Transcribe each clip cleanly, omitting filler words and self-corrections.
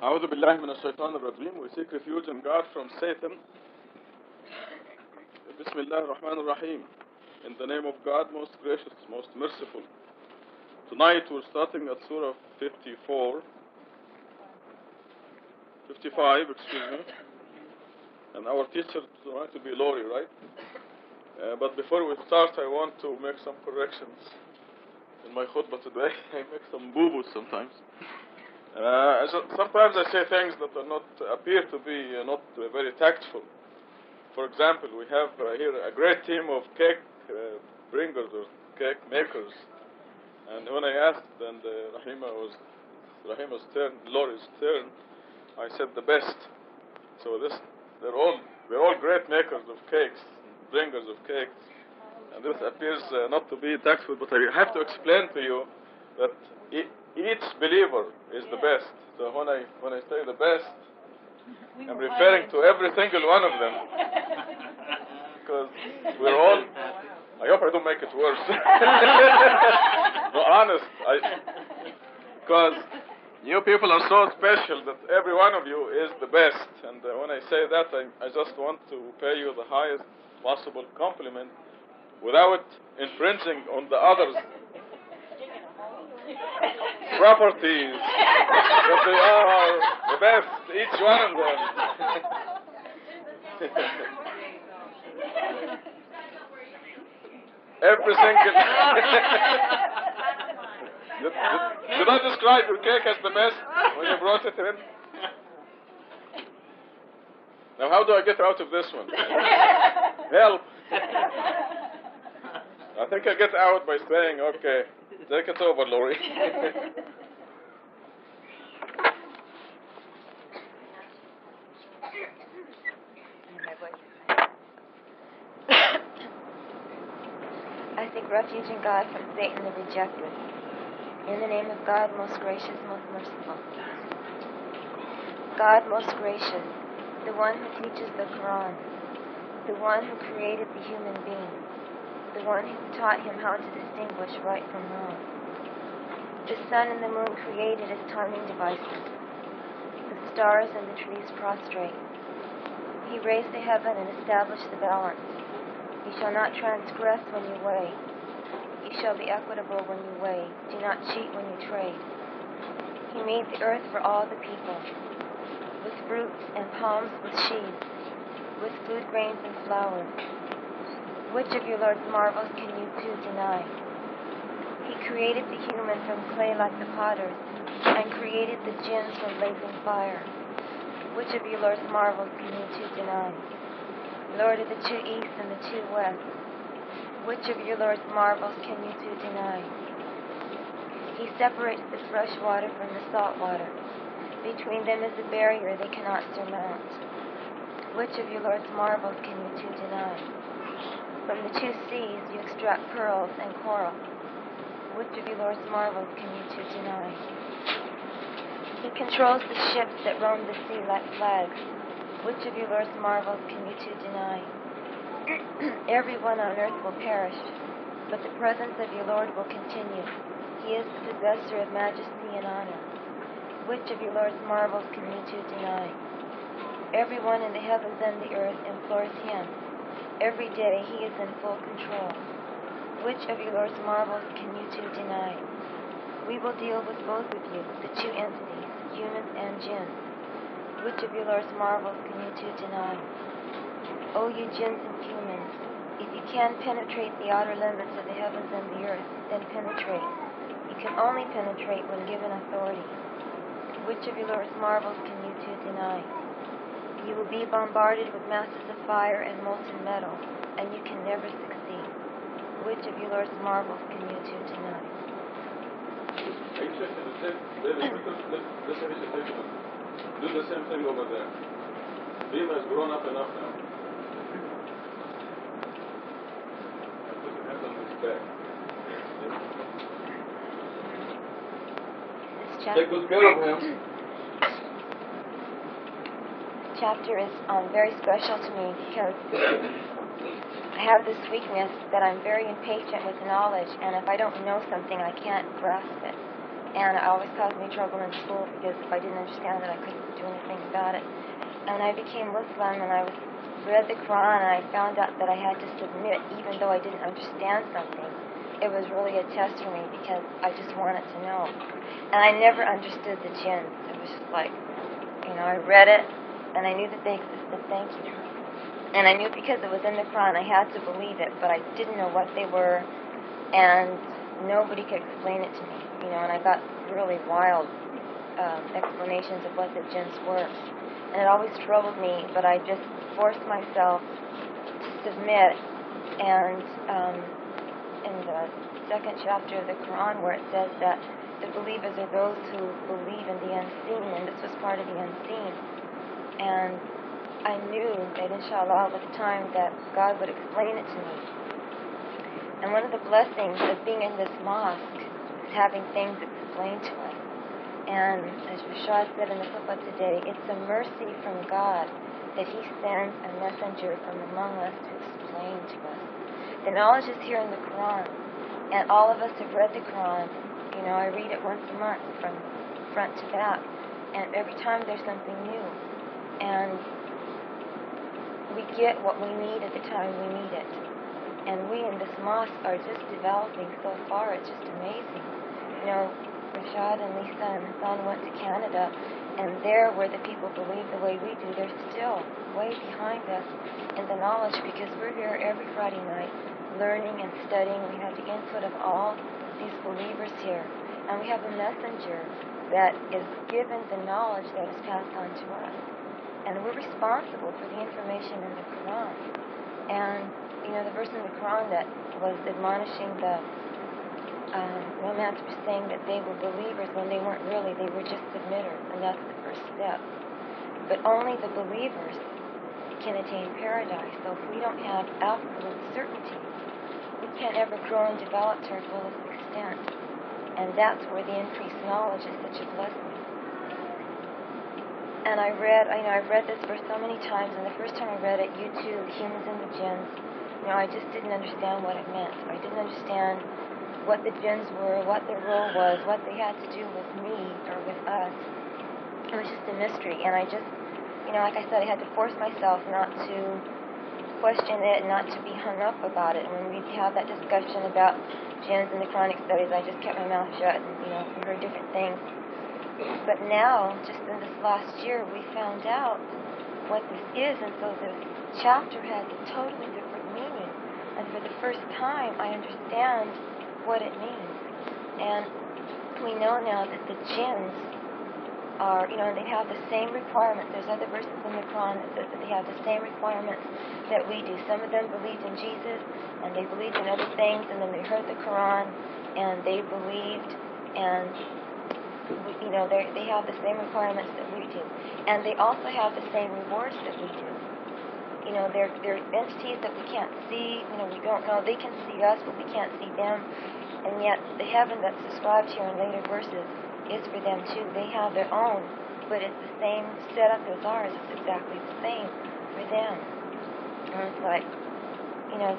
أعوذ بالله من الشيطان الرجيم. We seek refuge in God from Satan. Bismillah ar-Rahman ar-Rahim. In the name of God, most gracious, most merciful. Tonight we're starting at Surah 55, excuse me. And our teacher tonight will be Lori, right? But before we start, I want to make some corrections in my khutbah today. I make some boo-boos sometimes. Sometimes I say things that are not appear to be not very tactful. For example, we have here a great team of cake bringers or cake makers, and when I asked, and Rahima's turn, Lori's turn, I said the best. So they're all great makers of cakes, bringers of cakes, and this appears not to be tactful, but I have to explain to you that each believer is the best. So when I say the best, I'm referring to every single one of them, because we're all. I hope I don't make it worse. No, honest, because you people are so special that every one of you is the best. And when I say that, I just want to pay you the highest possible compliment without infringing on the others' properties, that they are the best, each one of them. Every single. Did I describe your cake as the best when you brought it in? Now, how do I get out of this one? Help! I think I get out by saying, okay, take it over, Lori. I seek refuge in God from Satan the rejected. In the name of God, most gracious, most merciful. God, most gracious, the one who teaches the Quran, the one who created the human being, the one who taught him how to distinguish right from wrong. The sun and the moon created as timing devices. The stars and the trees prostrate. He raised the heaven and established the balance. You shall not transgress when you weigh. You shall be equitable when you weigh. Do not cheat when you trade. He made the earth for all the people, with fruits and palms with sheaves, with food grains and flowers. Which of your Lord's marvels can you two deny? He created the human from clay like the potters, and created the jinns from blazing fire. Which of your Lord's marvels can you two deny? Lord of the two east and the two west, which of your Lord's marvels can you two deny? He separates the fresh water from the salt water. Between them is a barrier they cannot surmount. Which of your Lord's marvels can you two deny? From the two seas you extract pearls and coral. Which of your Lord's marvels can you two deny? He controls the ships that roam the sea like flags. Which of your Lord's marvels can you two deny? Everyone on earth will perish, but the presence of your Lord will continue. He is the possessor of majesty and honor. Which of your Lord's marvels can you two deny? Everyone in the heavens and the earth implores him. Every day he is in full control. Which of your Lord's marvels can you two deny? We will deal with both of you, the two entities, humans and jinns. Which of your Lord's marvels can you two deny? O you jinns and humans, if you can penetrate the outer limits of the heavens and the earth, then penetrate. You can only penetrate when given authority. Which of your Lord's marvels can you two deny? You will be bombarded with masses of fire and molten metal, and you can never succeed. Which of your Lord's marvels can you two deny? Do the same thing over there. Lima has grown up enough now. I put the hands on his back. Take good care of him. This chapter is very special to me because I have this weakness that I'm very impatient with knowledge, and if I don't know something, I can't grasp it. and it always caused me trouble in school because if I didn't understand it, I couldn't do anything about it. And I became Muslim, and I read the Quran, and I found out that I had to submit even though I didn't understand something. It was really a test for me because I just wanted to know. And I never understood the jinns. It was just like, I read it, and I knew that they existed, thank you. And I knew because it was in the Quran, I had to believe it, but I didn't know what they were, and nobody could explain it to me, and I got really wild explanations of what the jinns were. And it always troubled me, but I just forced myself to submit. And in the second chapter of the Quran, where it says that the believers are those who believe in the unseen, and this was part of the unseen. And I knew that inshallah with time that God would explain it to me. And one of the blessings of being in this mosque is having things explained to us. And as Rashad said in the khutbah today, it's a mercy from God that He sends a messenger from among us to explain to us. The knowledge is here in the Quran, and all of us have read the Quran. I read it once a month from front to back, and every time there's something new. And we get what we need at the time we need it. And we in this mosque are just developing so far, it's just amazing. Rashad and Lisa and Hassan went to Canada, and there where the people believe the way we do, they're still way behind us in the knowledge because we're here every Friday night learning and studying. We have the input of all these believers here, and we have a messenger that is given the knowledge that is passed on to us. And we're responsible for the information in the Quran. And, the verse in the Quran that was admonishing the romance was saying that they were believers when they weren't really. They were just submitters, and that's the first step. But only the believers can attain paradise. So if we don't have absolute certainty, we can't ever grow and develop to our fullest extent. And that's where the increased knowledge is such a blessing. And I've read this verse so many times, and the first time I read it, you too, humans and the jinns, I just didn't understand what it meant. I didn't understand what the jinns were, what their role was, what they had to do with me or with us. It was just a mystery, and I just, like I said, I had to force myself not to question it, not to be hung up about it. And when we have that discussion about jinns and the Quranic studies, I just kept my mouth shut and, we heard different things. But now, just in this last year, we found out what this is, and so this chapter has a totally different meaning. And for the first time, I understand what it means. And we know now that the jinns are, they have the same requirements. There's other verses in the Quran that says that they have the same requirements that we do. Some of them believed in Jesus, and they believed in other things, and then they heard the Quran, and they believed, and they have the same requirements that we do. And they also have the same rewards that we do. They're entities that we can't see, we don't know. They can see us, but we can't see them. And yet, the heaven that's described here in later verses is for them too. They have their own, but it's the same setup as ours. It's exactly the same for them. And it's like,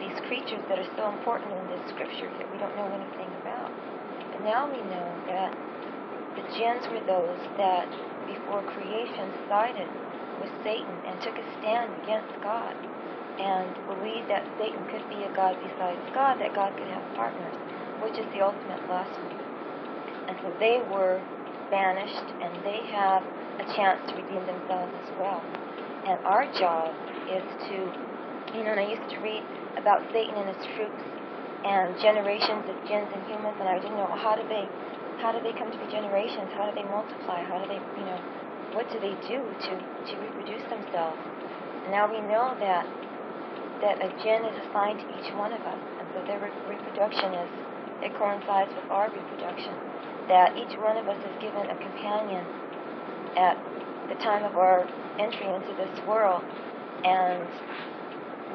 these creatures that are so important in this scripture that we don't know anything about. But now we know that the jinns were those that, before creation, sided with Satan and took a stand against God and believed that Satan could be a god besides God, that God could have partners, which is the ultimate blasphemy. And so they were banished, and they have a chance to redeem themselves as well. And our job is to, and I used to read about Satan and his troops and generations of jinns and humans, and I didn't know how do they come to be generations? How do they multiply? How do they, what do they do to reproduce themselves? And now we know that a jinn is assigned to each one of us, and so their reproduction it coincides with our reproduction. That each one of us is given a companion at the time of our entry into this world, and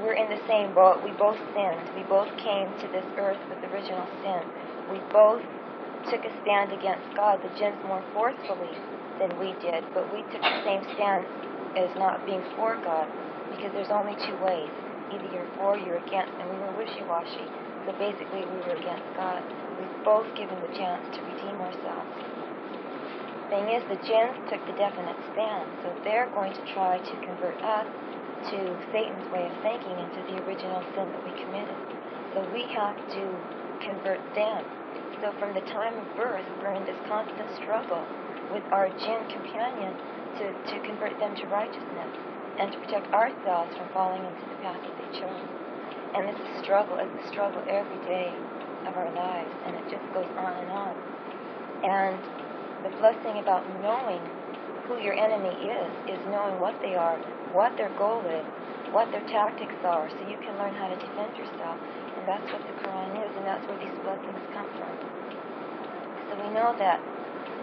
we're in the same boat. We both sinned. We both came to this earth with original sin. We both took a stand against God, the jinns more forcefully than we did, but we took the same stand as not being for God, because there's only two ways. Either you're for or you're against, and we were wishy-washy. So basically we were against God. We've both given the chance to redeem ourselves. thing is, the jinns took the definite stand, so they're going to try to convert us to Satan's way of thinking and to the original sin that we committed. So we have to convert them. So from the time of birth, we're in this constant struggle with our jinn companion to convert them to righteousness and to protect ourselves from falling into the path that they chose. And it's a struggle. It's a struggle every day of our lives, and it just goes on and on. And the blessing about knowing who your enemy is knowing what they are, what their goal is, what their tactics are, so you can learn how to defend yourself. And that's what the Quran is, and that's where these blessings come from. So we know that.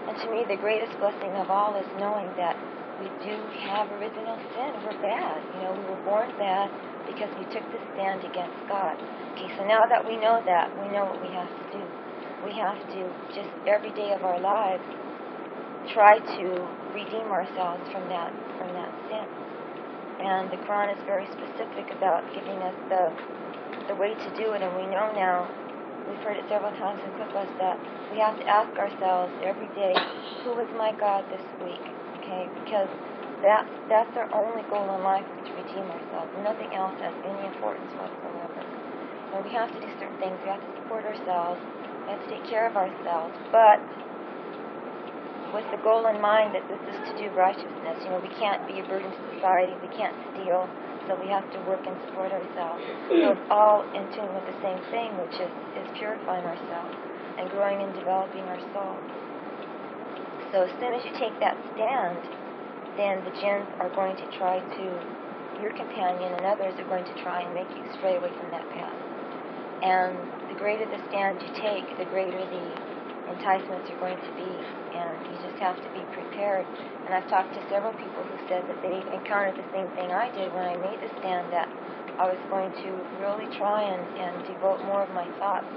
And to me, the greatest blessing of all is knowing that we do have original sin. We're bad. We were born bad because we took the stand against God. Okay, so now that we know that, we know what we have to do. We have to just every day of our lives try to redeem ourselves from that sin. And the Quran is very specific about giving us the way to do it, and we know now, we've heard it several times in Qur'an, that we have to ask ourselves every day, who is my God this week? Okay, because that's our only goal in life, is to redeem ourselves. Nothing else has any importance whatsoever. And we have to do certain things. We have to support ourselves. We have to take care of ourselves, but with the goal in mind that this is to do righteousness. We can't be a burden to society. We can't steal. So we have to work and support ourselves. So it's all in tune with the same thing, which is purifying ourselves and growing and developing our souls. So as soon as you take that stand, then the jinns are going to try to, your companion and others are going to try and make you stray away from that path. And the greater the stand you take, the greater the enticements are going to be, and you just have to be prepared. And I've talked to several people who said that they encountered the same thing I did when I made the stand, that I was going to really try and devote more of my thoughts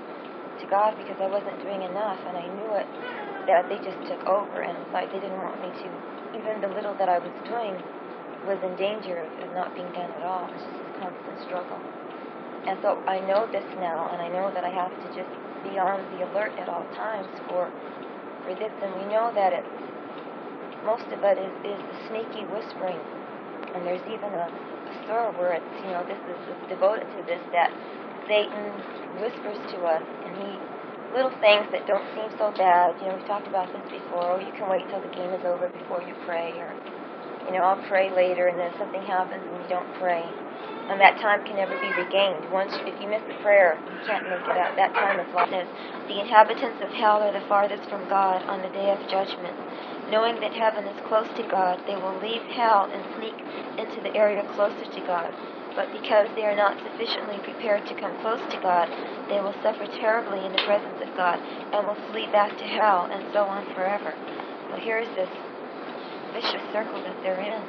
to God because I wasn't doing enough, and I knew it, that they just took over, and it's like they didn't want me to, even the little that I was doing was in danger of not being done at all. It's just this constant struggle. And so I know this now, and I know that I have to just be on the alert at all times for this. And we know that most of it is the sneaky whispering. And there's even a surah where it's, this is devoted to this, that Satan whispers to us, and little things that don't seem so bad. We've talked about this before. You can wait till the game is over before you pray, or, I'll pray later, and then something happens and you don't pray. And that time can never be regained. If you miss the prayer, you can't make it out. That time is lost. The inhabitants of hell are the farthest from God on the day of judgment. Knowing that heaven is close to God, they will leave hell and sneak into the area closer to God. But because they are not sufficiently prepared to come close to God, they will suffer terribly in the presence of God and will flee back to hell, and so on forever. So here's this vicious circle that they're in.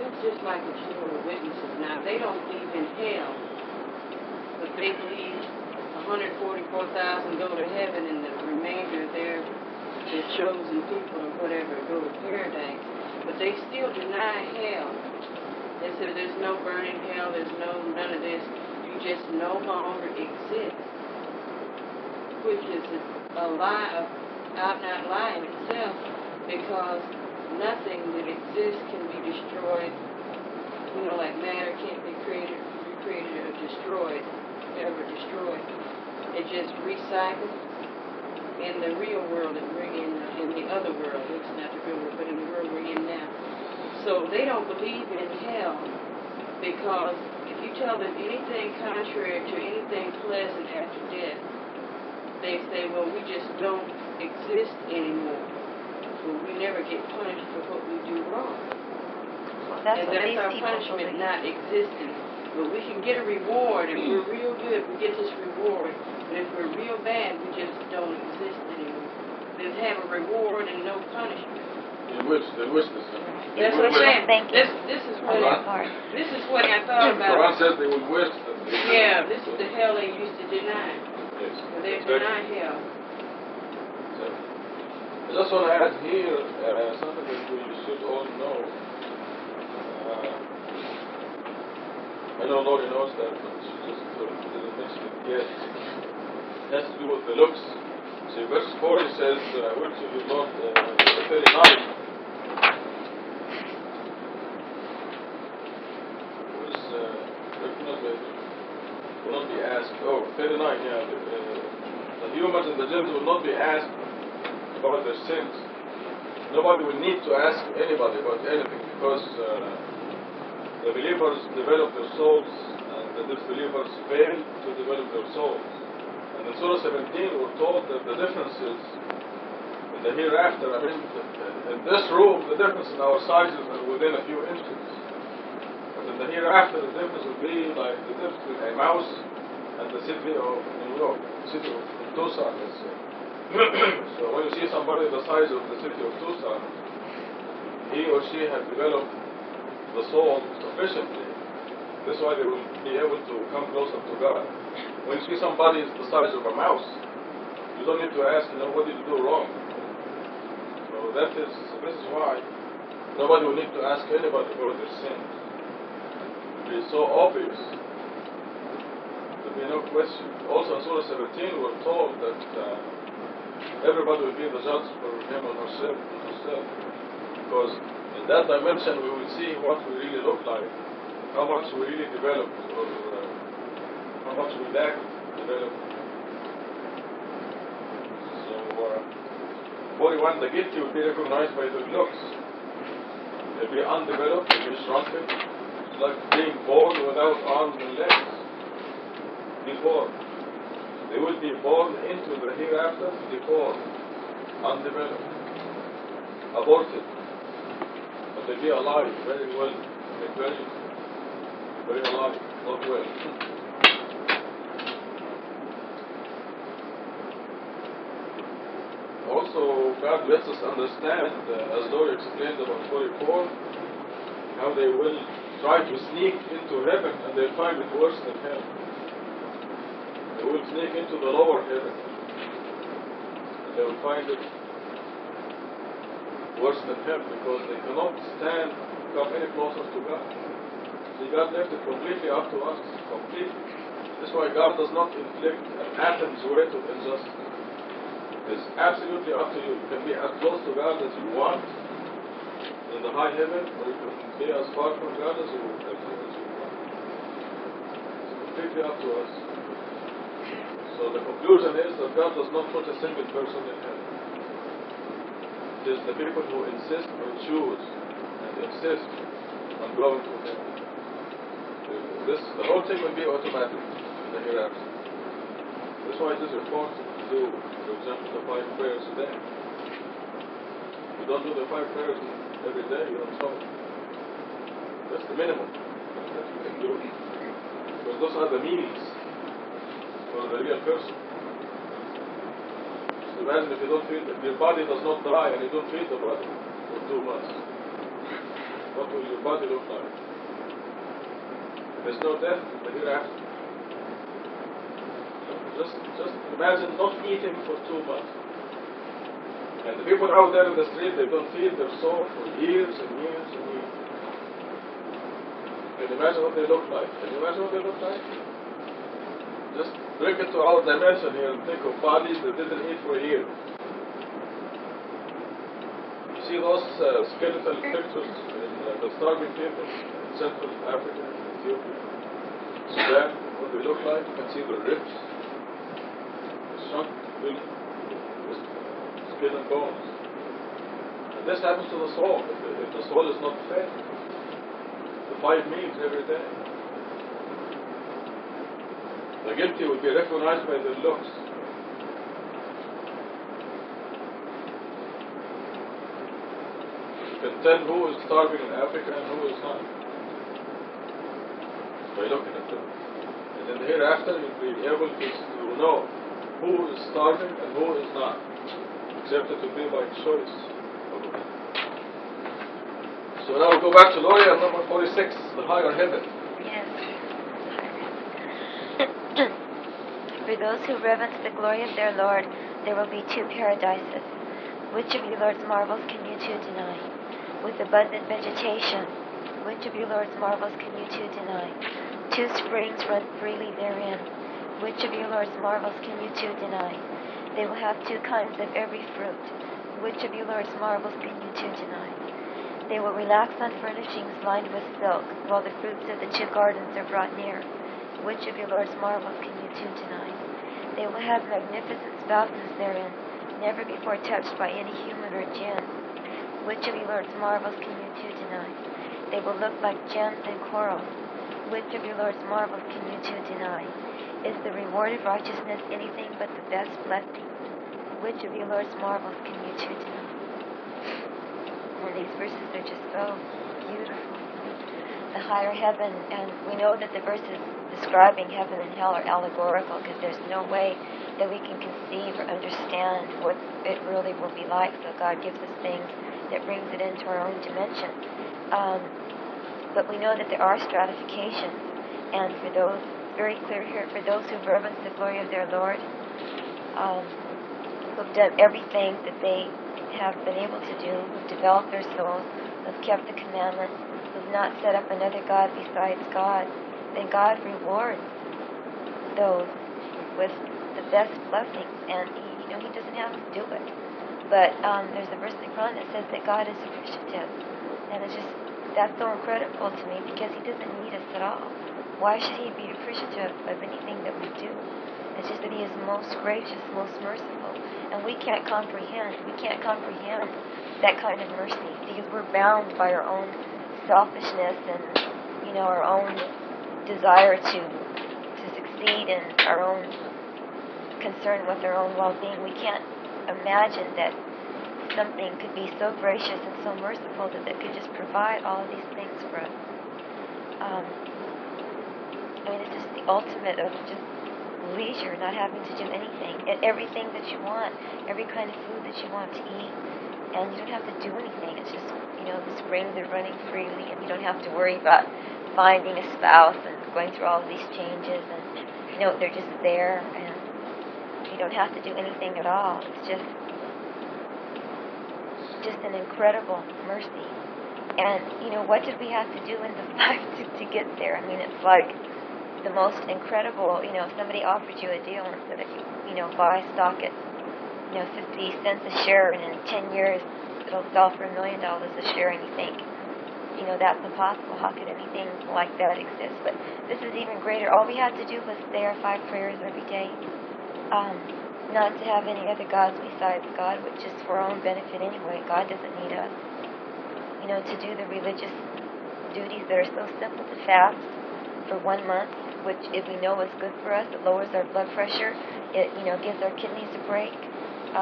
It's just like the Jehovah's Witnesses now. They don't believe in hell, but they believe 144,000 go to heaven and the remainder, their chosen people or whatever, go to paradise. But they still deny hell. They say there's no burning hell, there's none of this. You just no longer exist, which is a lie, out and out lie in itself, because nothing that exists can be destroyed. Like matter can't be created, recreated, or destroyed, ever destroyed. It just recycles in the real world that we're in the other world. It's not the real world, but in the world we're in now. So they don't believe in hell, because if you tell them anything contrary to anything pleasant after death, they say, well, we just don't exist anymore. Well, we never get punished for what we do wrong. Well, that's our punishment, not existing. But we can get a reward. If we're real good, we get this reward. But if we're real bad, we just don't exist anymore. They have a reward and no punishment. They wish this. That's what I'm saying. This is what I thought about. Quran says they would wish that yeah, this is the hell they used to deny. Yes. They deny hell. So, I just want to add here something that we should all know. I know Lori knows that, but she just didn't mention it yet. It has to do with the looks See, verse 40 says, which of you Lord, 39, was, will not be asked, 39, yeah, the humans and the jinns will not be asked about their sins. Nobody will need to ask anybody about anything, because the believers develop their souls, and the disbelievers fail to develop their souls. And in Surah 17, we're told that the differences in the hereafter, I mean, in this room, the difference in our sizes are within a few inches. But in the hereafter, the difference will be like the difference between a mouse and the city of New York, the city of Tucson, let's say. So when you see somebody the size of the city of Tucson, he or she has developed the soul sufficiently. That's why they will be able to come closer to God. When you see somebody the size of a mouse, you don't need to ask, what did you do wrong? So this is why nobody will need to ask anybody about their sins. It is so obvious. There will be no question. Also in Surah 17 we're told that everybody will be the judge for him or herself. Because in that dimension we will see what we really look like, how much we really developed, or how much we lack development. So 41, the guilty will be recognized by their looks. They'll be undeveloped, they'll be shrunken. It's like being born without arms and legs. Deformed. They will be born into the hereafter deformed, undeveloped, aborted. But they'll be alive, very well, very alive, not well. Also, God lets us understand, as Lord explained about 44, how they will try to sneak into heaven and they'll find it worse than hell. They will sneak into the lower heaven and they will find it worse than hell, because they cannot come any closer to God. See, God left it completely up to us, completely. That's why God does not inflict an atom's weight of injustice. It's absolutely up to you. You can be as close to God as you want in the high heaven, or you can be as far from God as you want. It's completely up to us. So the conclusion is that God does not put a single person in heaven. It is the people who insist or choose and insist on going to heaven. The whole thing will be automatic in the hereafter. That's why it is important to do, for example, the 5 prayers a day. If you don't do the 5 prayers every day, you don't know. That's the minimum that you can do. Because those are the means for the real person. Just imagine if you don't feel that your body does not die and you don't feel the body for 2 months. What will your body look like? There's no death in the hereafter. Just imagine not eating for 2 months. And the people out there in the street, they don't feed their soul for years and years and years. Can you imagine what they look like? Just bring it to our dimension here and think of bodies that didn't eat for a year. You see those skeletal pictures in the starving people in Central Africa, Ethiopia, Sudan, what they look like? You can see the ribs. With skin and bones. And this happens to the soul. If the soul is not fed, the 5 meals every day, the guilty will be recognized by their looks. You can tell who is starving in Africa and who is not by looking at them. And in the hereafter, you'll be able to know who is starving and who is not, except it will be by choice. So now we'll go back to Loria, number 46, the higher heaven. Yes. For those who reverence the glory of their Lord, there will be 2 paradises. Which of your Lord's marvels can you 2 deny? With abundant vegetation, which of your Lord's marvels can you 2 deny? 2 springs run freely therein. Which of your Lord's marvels can you 2 deny? They will have 2 kinds of every fruit. Which of your Lord's marvels can you 2 deny? They will relax on furnishings lined with silk, while the fruits of the 2 gardens are brought near. Which of your Lord's marvels can you 2 deny? They will have magnificent spouses therein, never before touched by any human or jinn. Which of your Lord's marvels can you 2 deny? They will look like gems and coral. Which of your Lord's marvels can you 2 deny? Is the reward of righteousness anything but the best blessing? Which of your Lord's marvels can you 2 deny? And these verses are just so beautiful. The higher heaven, and we know that the verses describing heaven and hell are allegorical because there's no way that we can conceive or understand what it really will be like. So God gives us things that brings it into our own dimension. But we know that there are stratifications, and for those, very clear here, for those who reverence the glory of their Lord, who've done everything that they have been able to do, who've developed their souls, who've kept the commandments, who've not set up another God besides God, then God rewards those with the best blessings, and He doesn't have to do it. But there's a verse in the Quran that says that God is appreciative, and that's so incredible to me because He doesn't need us at all. Why should He be appreciative of anything that we do? It's just that He is most gracious, most merciful, and we can't comprehend that kind of mercy because we're bound by our own selfishness and our own desire to succeed and our own concern with our own well-being. We can't imagine that something could be so gracious and so merciful that it could just provide all of these things for us. It's just the ultimate of just leisure, not having to do anything. Everything that you want, every kind of food that you want to eat, and you don't have to do anything. It's just, the springs are running freely, and you don't have to worry about finding a spouse and going through all of these changes, and, they're just there, and you don't have to do anything at all. It's just an incredible mercy. And, what did we have to do in the life to get there? It's like the most incredible, somebody offered you a deal and said that you buy stock at, 50 cents a share, and in 10 years it'll sell for $1 million a share, and you think, that's impossible. How could anything like that exist? But this is even greater. All we had to do was say our 5 prayers every day, not to have any other gods besides God, which is for our own benefit anyway. God doesn't need us. To do the religious duties that are so simple, to fast for 1 month, which if we know is good for us, it lowers our blood pressure, it gives our kidneys a break.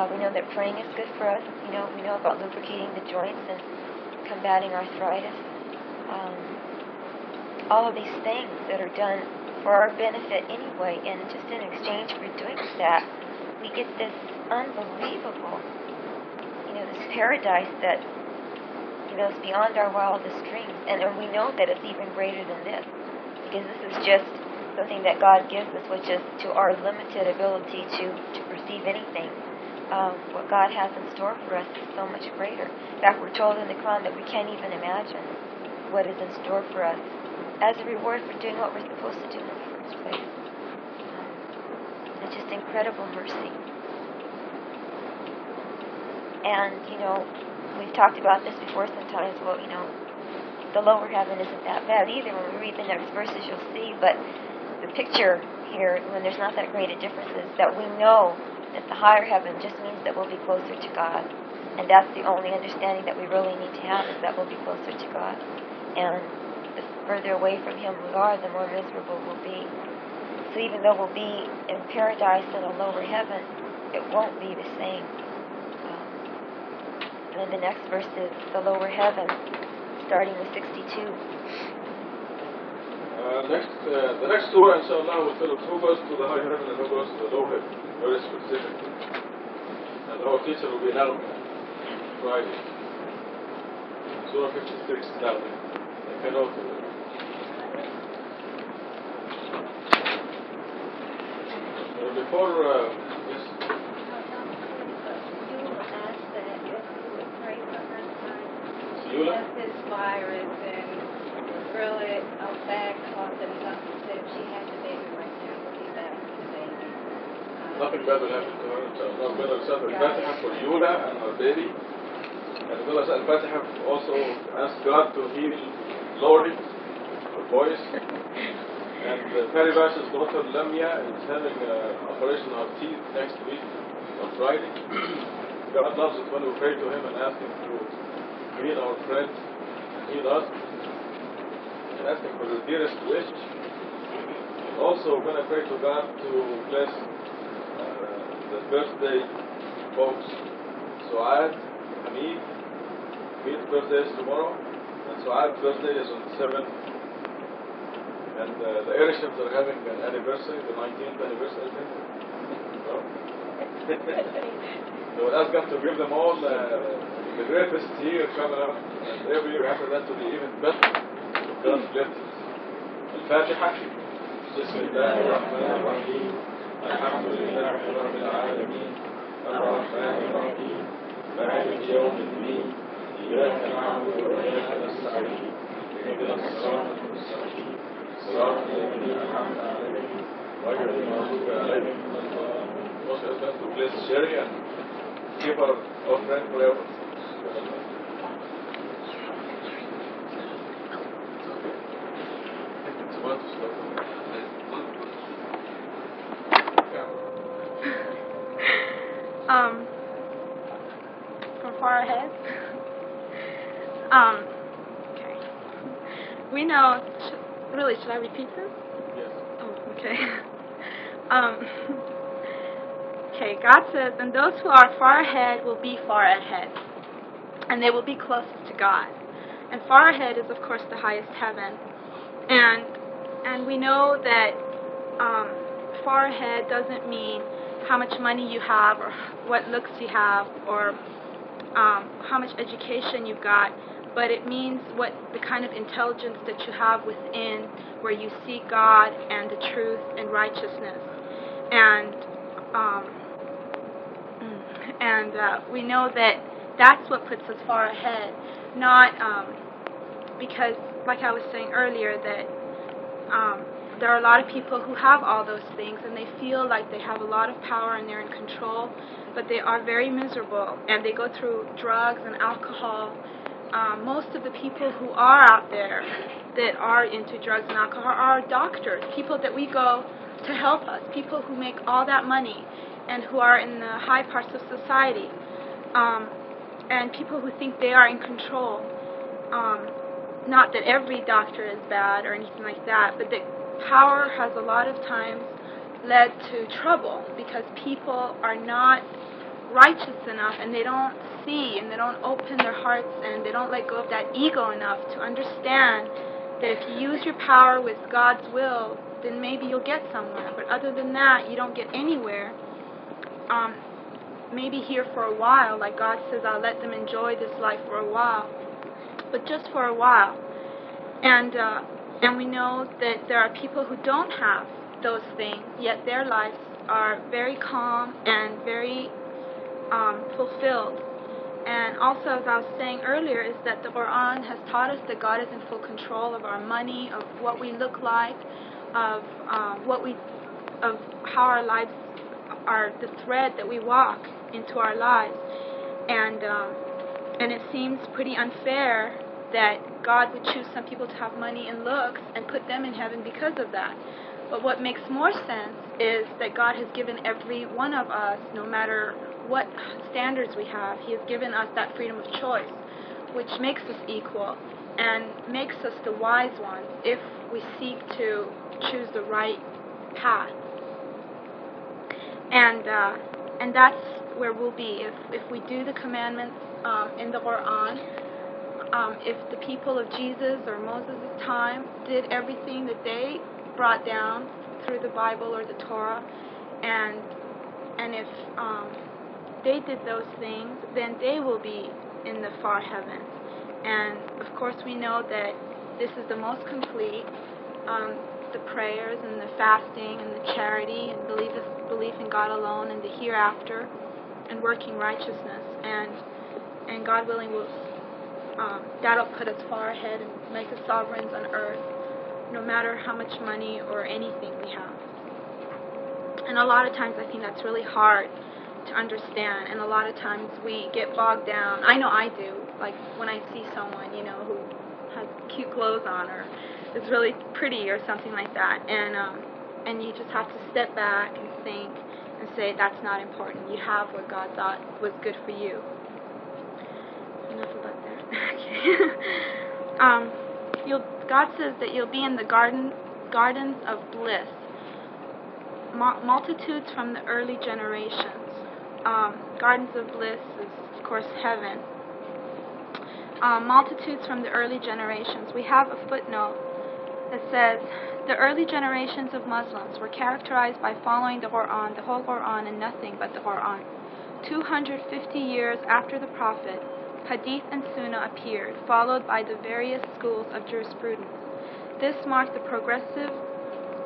We know that praying is good for us. We know about lubricating the joints and combating arthritis. All of these things that are done for our benefit anyway, and just in exchange for doing that, we get this unbelievable, this paradise that is beyond our wildest dreams, and we know that it's even greater than this, because this is just something that God gives us, which is to our limited ability to perceive anything. What God has in store for us is so much greater. In fact, we're told in the Quran that we can't even imagine what is in store for us as a reward for doing what we're supposed to do in the first place. It's just incredible mercy. And, we've talked about this before sometimes. Well, the lower heaven isn't that bad either. When we read the next verses, you'll see. But the picture here, when there's not that great a difference, is that we know that the higher heaven just means that we'll be closer to God. And that's the only understanding that we really need to have, is that we'll be closer to God. And the further away from Him we are, the more miserable we'll be. So even though we'll be in paradise in a lower heaven, it won't be the same. And then the next verse is the lower heaven, starting with 62. The next surah, inshallah, will tell us who goes to the high heaven and who goes to the low heaven, very specifically. And our teacher will be Naghmeh, Friday. Surah 56, Naghmeh. I can note it. Before, yes. She this virus and grill it out back, cloth and stuff. She said if she had the baby right now, we'll be back with the baby. nothing bad will happen to her. inshallah. We're going to recite Al-Fatiha for Yula and her baby. And we're going to recite Al-Fatiha also ask God to heal Lori, her voice. And Perry Bash's daughter Lamia is having an operation on her teeth next week on Friday. God loves it when we pray to Him and ask Him to heal our friends and heal us. And ask Him for the dearest wish. Also, we're going to pray to God to bless the birthday folks. Suad, Hamid, Hamid's birthday is tomorrow, and Suad's birthday is on the 7th. And the Irishans are having an anniversary, the 19th anniversary, I think. So, so we'll ask God to give them all the greatest year coming up, and every year after that to be even better. God's blessings. Al-Fatiha. بسم الله الرحمن الرحيم الحمد لله رب العالمين الرحمن الرحيم مالك يوم الدين إياك نعبد وإياك نستعين اهدنا الصراط المستقيم صراط الذين أنعمت عليهم غير المغضوب عليهم ولا الضالين. Also ask us to bless Sherry and keep our friend forever. From far ahead. Okay. We know. Should I repeat this? Yes. Oh, okay. Okay. God says, and those who are far ahead will be far ahead, and they will be closest to God. And far ahead is, of course, the highest heaven. And we know that far ahead doesn't mean how much money you have or what looks you have or how much education you've got, but it means what the kind of intelligence that you have within, where you see God and the truth and righteousness. And we know that that's what puts us far ahead, not because, like I was saying earlier, that there are a lot of people who have all those things and they feel like they have a lot of power and they're in control, but they are very miserable and they go through drugs and alcohol. Most of the people who are out there that are into drugs and alcohol are doctors, people that we go to help us, people who make all that money and who are in the high parts of society, and people who think they are in control. Not that every doctor is bad or anything like that, but that power has a lot of times led to trouble because people are not righteous enough and they don't see and they don't open their hearts and they don't let go of that ego enough to understand that if you use your power with God's will, then maybe you'll get somewhere. But other than that, you don't get anywhere. Maybe here for a while, like God says, I'll let them enjoy this life for a while, but just for a while. And we know that there are people who don't have those things, yet their lives are very calm and very fulfilled. And also, as I was saying earlier, is that the Quran has taught us that God is in full control of our money, of what we look like, of how our lives are, the thread that we walk into our lives. And it seems pretty unfair that God would choose some people to have money and looks and put them in heaven because of that. But what makes more sense is that God has given every one of us, no matter what standards we have, He has given us that freedom of choice, which makes us equal and makes us the wise ones if we seek to choose the right path. And that's where we'll be if we do the commandments in the Quran. If the people of Jesus or Moses' time did everything that they brought down through the Bible or the Torah, and if they did those things, then they will be in the far heaven. And of course we know that this is the most complete, the prayers and the fasting and the charity and belief in God alone and the hereafter and working righteousness, and God willing will that'll put us far ahead and make us sovereigns on earth, no matter how much money or anything we have. And a lot of times I think that's really hard to understand, and a lot of times we get bogged down. I know I do, like when I see someone, who has cute clothes on or is really pretty or something like that, and you just have to step back and think and say, that's not important. You have what God thought was good for you. Enough about that. Okay. God says that you'll be in the gardens of bliss. Multitudes from the early generations. Gardens of bliss is, of course, heaven. Multitudes from the early generations. We have a footnote that says, the early generations of Muslims were characterized by following the Quran, the whole Quran, and nothing but the Quran. 250 years after the Prophet, Hadith and Sunnah appeared, followed by the various schools of jurisprudence. This marked the progressive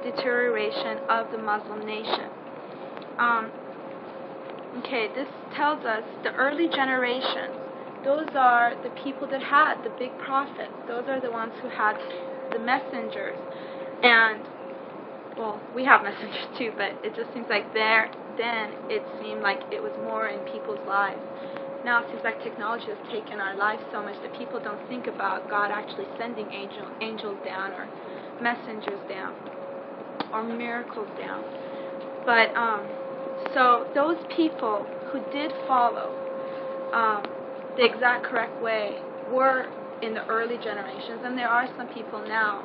deterioration of the Muslim nation. This tells us the early generations, those are the people that had the big prophets. Those are the ones who had the messengers. And, well, we have messengers too, but it just seems like then it seemed like it was more in people's lives. Now it seems like technology has taken our lives so much that people don't think about God actually sending angels down or messengers down or miracles down. But so those people who did follow the exact correct way were in the early generations, and there are some people now.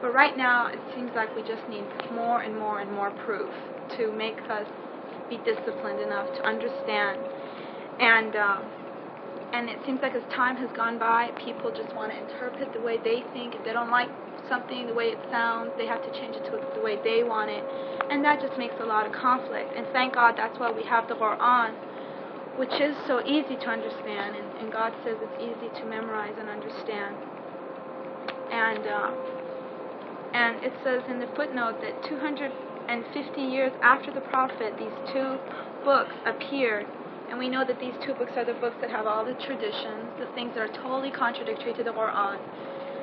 But right now it seems like we just need more and more and more proof to make us be disciplined enough to understand. And it seems like as time has gone by, people just want to interpret the way they think. If they don't like something, the way it sounds, they have to change it to the way they want it. And that just makes a lot of conflict. And thank God that's why we have the Quran, which is so easy to understand. And God says it's easy to memorize and understand. And it says in the footnote that 250 years after the Prophet, these two books appeared. And we know that these two books are the books that have all the traditions, the things that are totally contradictory to the Quran.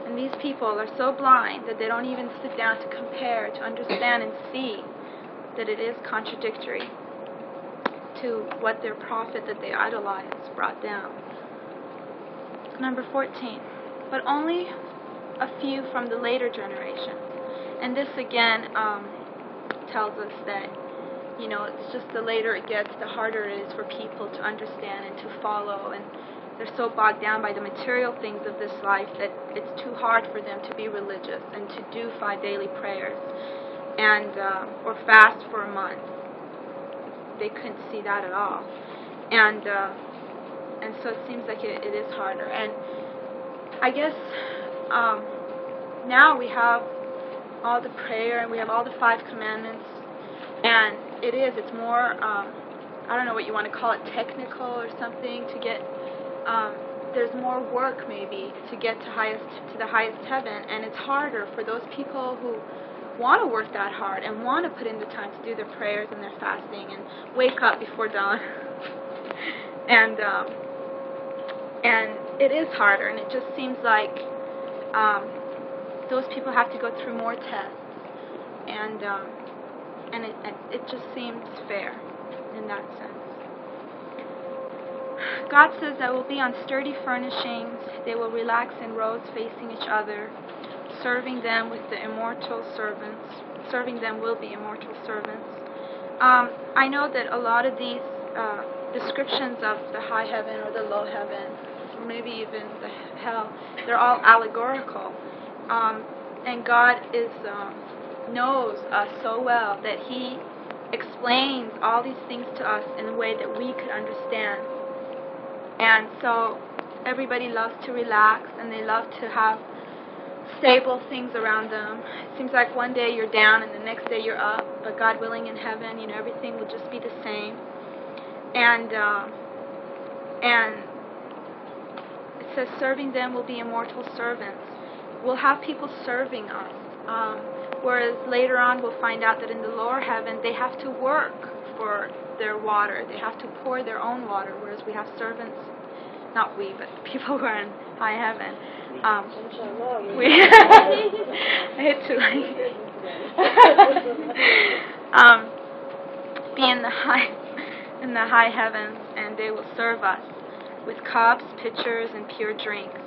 And these people are so blind that they don't even sit down to compare, to understand and see that it is contradictory to what their prophet that they idolize brought down. Number 14. But only a few from the later generations. And this again tells us that it's just the later it gets, the harder it is for people to understand and to follow, and they're so bogged down by the material things of this life that it's too hard for them to be religious and to do 5 daily prayers and or fast for a month. They couldn't see that at all, and so it seems like it is harder. And I guess now we have all the prayer and we have all the 5 commandments. And it's more, I don't know what you want to call it, technical or something, to get, there's more work maybe to get to the highest heaven, and it's harder for those people who want to work that hard and want to put in the time to do their prayers and their fasting and wake up before dawn. And it is harder, and it just seems like those people have to go through more tests, and it just seems fair in that sense. God says that will be on sturdy furnishings. They will relax in rows facing each other. Serving them will be immortal servants. I know that a lot of these descriptions of the high heaven or the low heaven, or maybe even the hell, they're all allegorical. And God knows us so well that He explains all these things to us in a way that we could understand. And so everybody loves to relax, and they love to have stable things around them. It seems like one day you're down and the next day you're up, but God willing in heaven, everything will just be the same. And it says serving them will be immortal servants. We'll have people serving us. Whereas later on we'll find out that in the lower heaven they have to work for their water. They have to pour their own water, whereas we have servants, not we, but people who are in high heaven. I hit too late. be in the high heavens, and they will serve us with cups, pitchers, and pure drinks.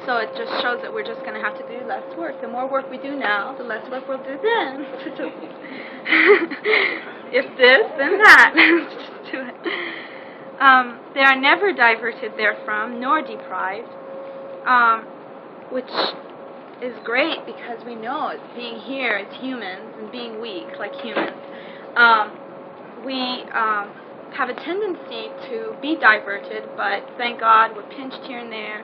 So it just shows that we're just going to have to do less work. The more work we do now, the less work we'll do then. If this, then that. Just do it. They are never diverted therefrom, nor deprived, which is great because we know it's being here as humans and being weak like humans. We have a tendency to be diverted, but thank God we're pinched here and there,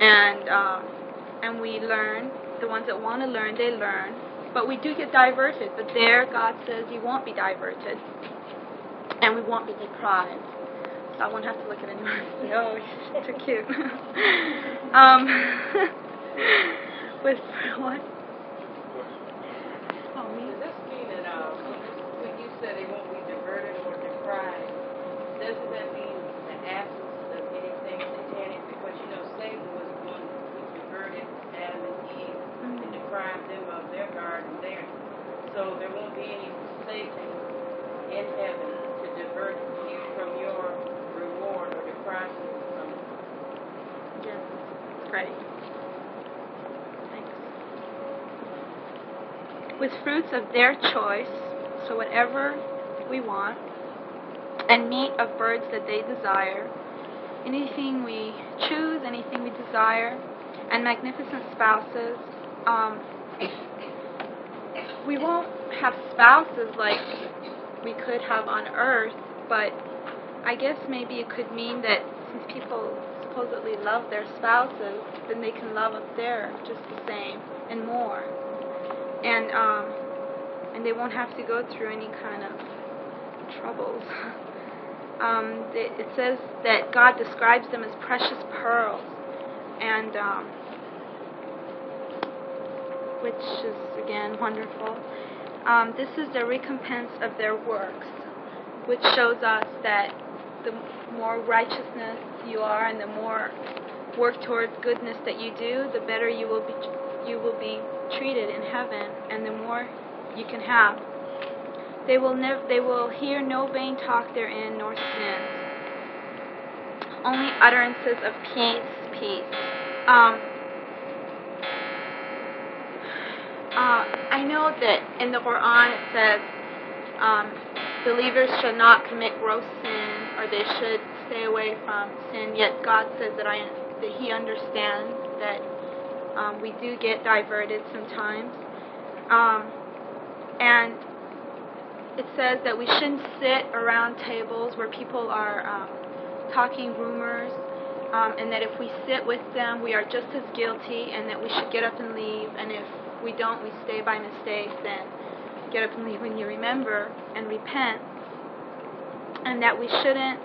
and we learn. The ones that want to learn, they learn, but we do get diverted. But there, God says you won't be diverted, and we won't be deprived. So I won't have to look at anyone and say, oh, she's too cute. With what? Oh, me? Does this mean that when you said they won't be diverted or deprived, doesn't that mean the absence of anything satanic? Because, Satan was the one who diverted Adam and Eve and deprived them of their garden there. So there won't be any Satan in heaven to divert you from your reward or deprive you from it. Yes, great. Thanks. With fruits of their choice, so whatever we want, and meat of birds that they desire, anything we choose, anything we desire, and magnificent spouses. We won't have spouses like we could have on earth, but I guess maybe it could mean that since people supposedly love their spouses, then they can love up there just the same and more, and they won't have to go through any kind of troubles. It says that God describes them as precious pearls, and which is again wonderful. This is the recompense of their works, which shows us that the more righteousness you are and the more work towards goodness that you do, the better you will be treated in heaven, and the more you can have. They will hear no vain talk therein, nor sins. Only utterances of peace. I know that in the Quran it says believers should not commit gross sin, or they should stay away from sin. Yet God says that He understands that we do get diverted sometimes, and it says that we shouldn't sit around tables where people are talking rumors, and that if we sit with them, we are just as guilty, and that we should get up and leave. And if we don't, we stay by mistake, then get up and leave when you remember and repent. And that we shouldn't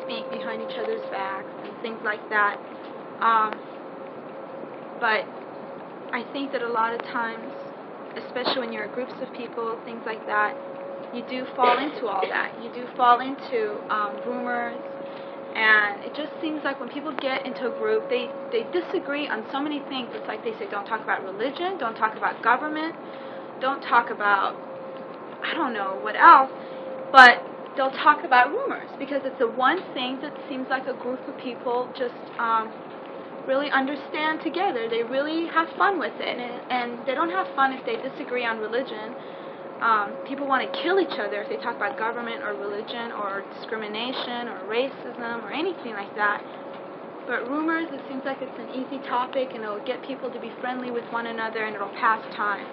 speak behind each other's backs and things like that. But I think that a lot of times, especially when you're groups of people, things like that, you do fall into all that. You do fall into rumors, and it just seems like when people get into a group, they disagree on so many things. It's like they say, don't talk about religion, don't talk about government, don't talk about, I don't know what else, but they'll talk about rumors, because it's the one thing that seems like a group of people just really understand together. They really have fun with it, and they don't have fun if they disagree on religion. People want to kill each other if they talk about government or religion or discrimination or racism or anything like that. But rumors, it seems like it's an easy topic, and it'll get people to be friendly with one another, and it'll pass time.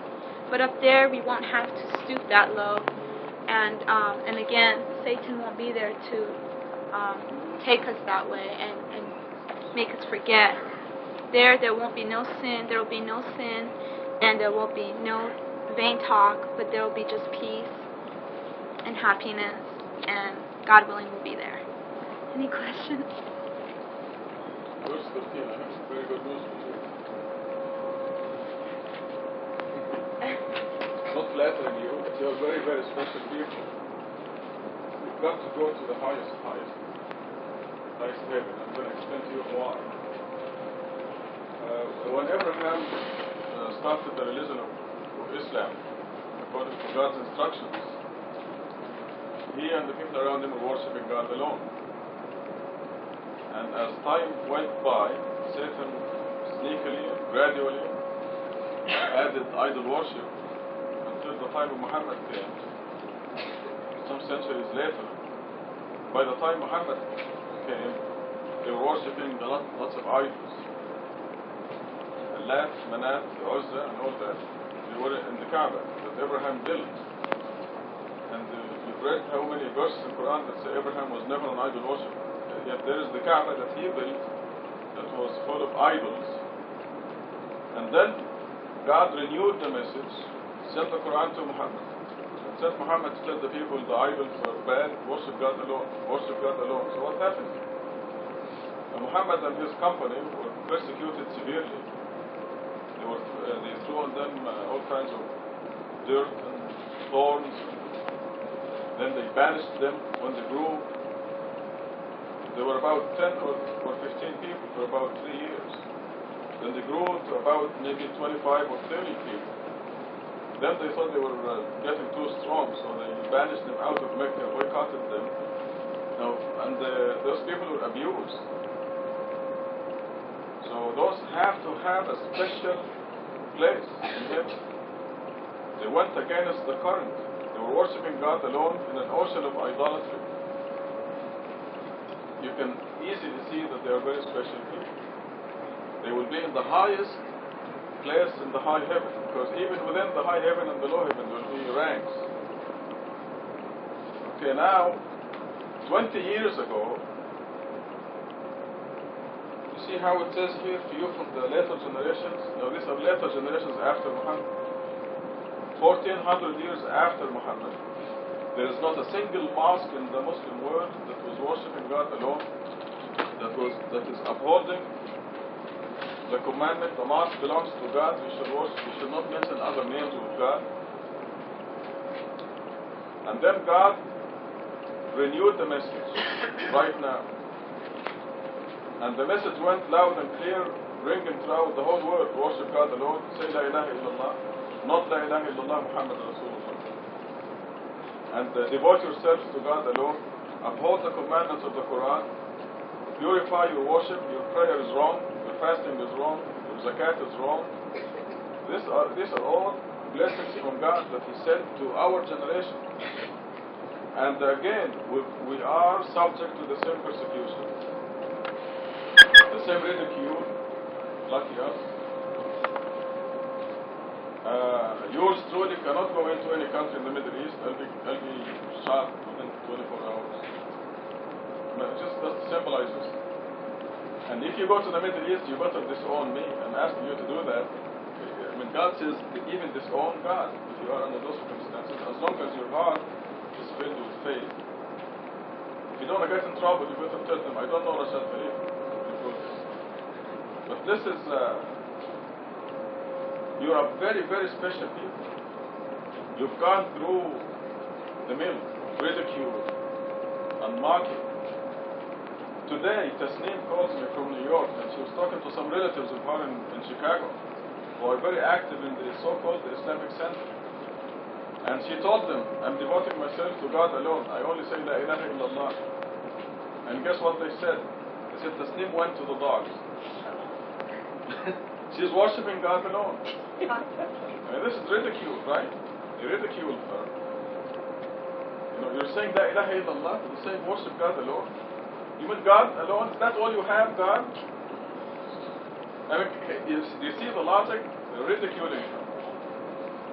But up there, we won't have to stoop that low, and again, Satan won't be there to take us that way and make us forget. There won't be no sin. There will be no sin, and there will be no vain talk, but there will be just peace and happiness, and God willing, we'll be there. Any questions? Verse 15, I have some very good news for you. Not flattering you, but you are very, very special people. You've got to go to the highest heaven. I'm going to explain to you why. When Abraham started the religion of Islam, according to God's instructions, he and the people around him were worshipping God alone. And as time went by, Satan sneakily and gradually added idol worship until the time of Muhammad came, some centuries later. By the time Muhammad came, they were worshipping lots of idols. Lat, Manat, Uzza, and all that. They were in the Kaaba that Abraham built. And you've read how many verses in the Quran that say Abraham was never an idol worshipper. Yet there is the Kaaba that he built that was full of idols. And then God renewed the message, sent the Quran to Muhammad, and sent Muhammad to tell the people the idols are bad, worship God alone, worship God alone. So what happened? And Muhammad and his company were persecuted severely. They threw on them all kinds of dirt and thorns. Then they banished them when they grew. There were about 10 or 15 people for about 3 years. Then they grew to about maybe 25 or 30 people. Then they thought they were getting too strong, so they banished them out of Mecca, boycotted them. And those people were abused. So those have to have a special place in heaven. They went against the current. They were worshipping God alone in an ocean of idolatry. You can easily see that they are very special people. They will be in the highest place in the high heaven, because even within the high heaven and the low heaven there will be ranks. Okay, now, 20 years ago, you see how it says here to you from the later generations? Now these are later generations after Muhammad. 1400 years after Muhammad, there is not a single mosque in the Muslim world that was worshipping God alone, that is upholding the commandment, the mosque belongs to God, we should worship, we should not mention other names of God. And then God renewed the message right now. And the message went loud and clear, ringing throughout the whole world, worship God alone, say La ilaha illallah, not La ilaha illallah Muhammad Rasulullah. And devote yourselves to God alone, uphold the commandments of the Quran, purify your worship, your prayer is wrong, your fasting is wrong, your zakat is wrong. These are all blessings from God that He sent to our generation. And again, we are subject to the same persecution, the same ridicule, lucky us. Yours truly cannot go into any country in the Middle East. I'll be shot within 24 hours. Just to symbolize this. And if you go to the Middle East, you better disown me. I'm asking you to do that. I mean, God says, even disown God if you are under those circumstances, as long as your heart is filled with faith. If you don't want to get in trouble, you better tell them, I don't know Rashad Khalifa. But this is, you are a very, very special people. You've gone through the mill, ridicule, and mocking. Today, Tasneem calls me from New York, and she was talking to some relatives of her in Chicago, who are very active in the so-called Islamic Center. And she told them, I'm devoting myself to God alone. I only say La ilaha illallah. And guess what they said? They said Tasneem went to the dogs. She's worshipping God alone. I mean, this is ridicule, right? You ridicule her. You know, you're saying La ilaha illallah, you're saying worship God alone. You mean God alone? Is that all you have, God? I mean, you see the logic? They're ridiculing him.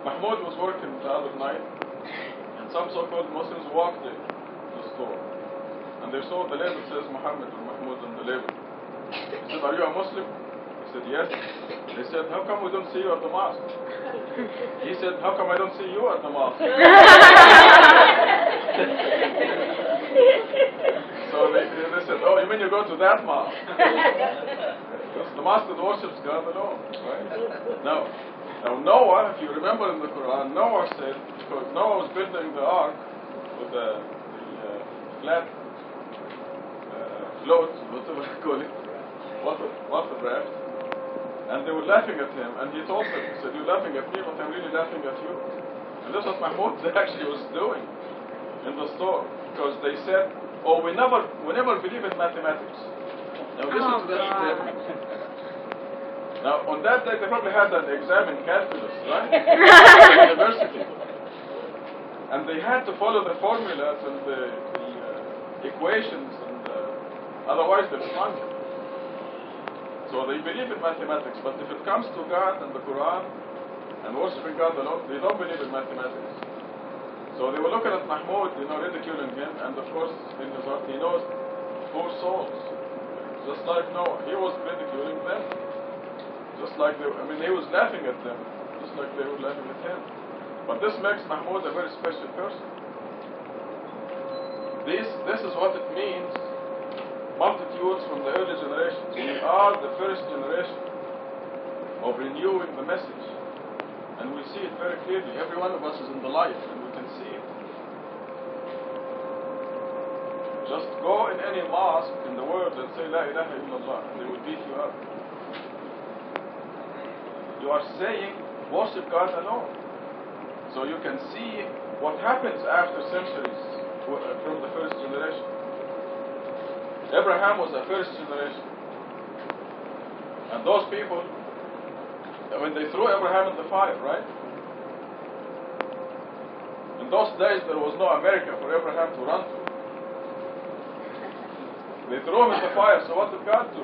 Mahmoud was working the other night, and some so-called Muslims walked in the store, and they saw the label that says Muhammad or Mahmoud on the label. He said, are you a Muslim? He said, yes. They said, how come we don't see you at the mosque? He said, how come I don't see you at the mosque? So they said, oh, you mean you go to that mosque? Because the mosque that worships God alone, right? Now Noah, if you remember in the Quran, Noah said, because Noah was building the ark with the flat float, whatever you call it, water raft, and they were laughing at him, and he told them, he said, you're laughing at me, but I'm really laughing at you. And this was Mahmoud actually was doing in the store, because they said, "Oh, we never believe in mathematics." Now listen to that statement. Now on that day they probably had an exam in calculus, right? At university, and they had to follow the formulas and the equations, and otherwise they're flunk. So they believe in mathematics, but if it comes to God and the Quran and worshiping God alone, they don't believe in mathematics. So they were looking at Mahmoud, ridiculing him, and of course in his heart he knows poor souls, just like Noah. He was ridiculing them, just like he was laughing at them, just like they were laughing at him. But this makes Mahmoud a very special person. This is what it means, multitudes from the early generations. We are the first generation of renewing the message. And we see it very clearly. Every one of us is in the light, and we can see it. Just go in any mosque in the world and say, La ilaha illallah, and they will beat you up. You are saying, worship God alone. So you can see what happens after centuries from the first generation. Abraham was the first generation. And those people, they threw Abraham in the fire, right? In those days there was no America for Abraham to run to. They threw him in the fire, so what did God do?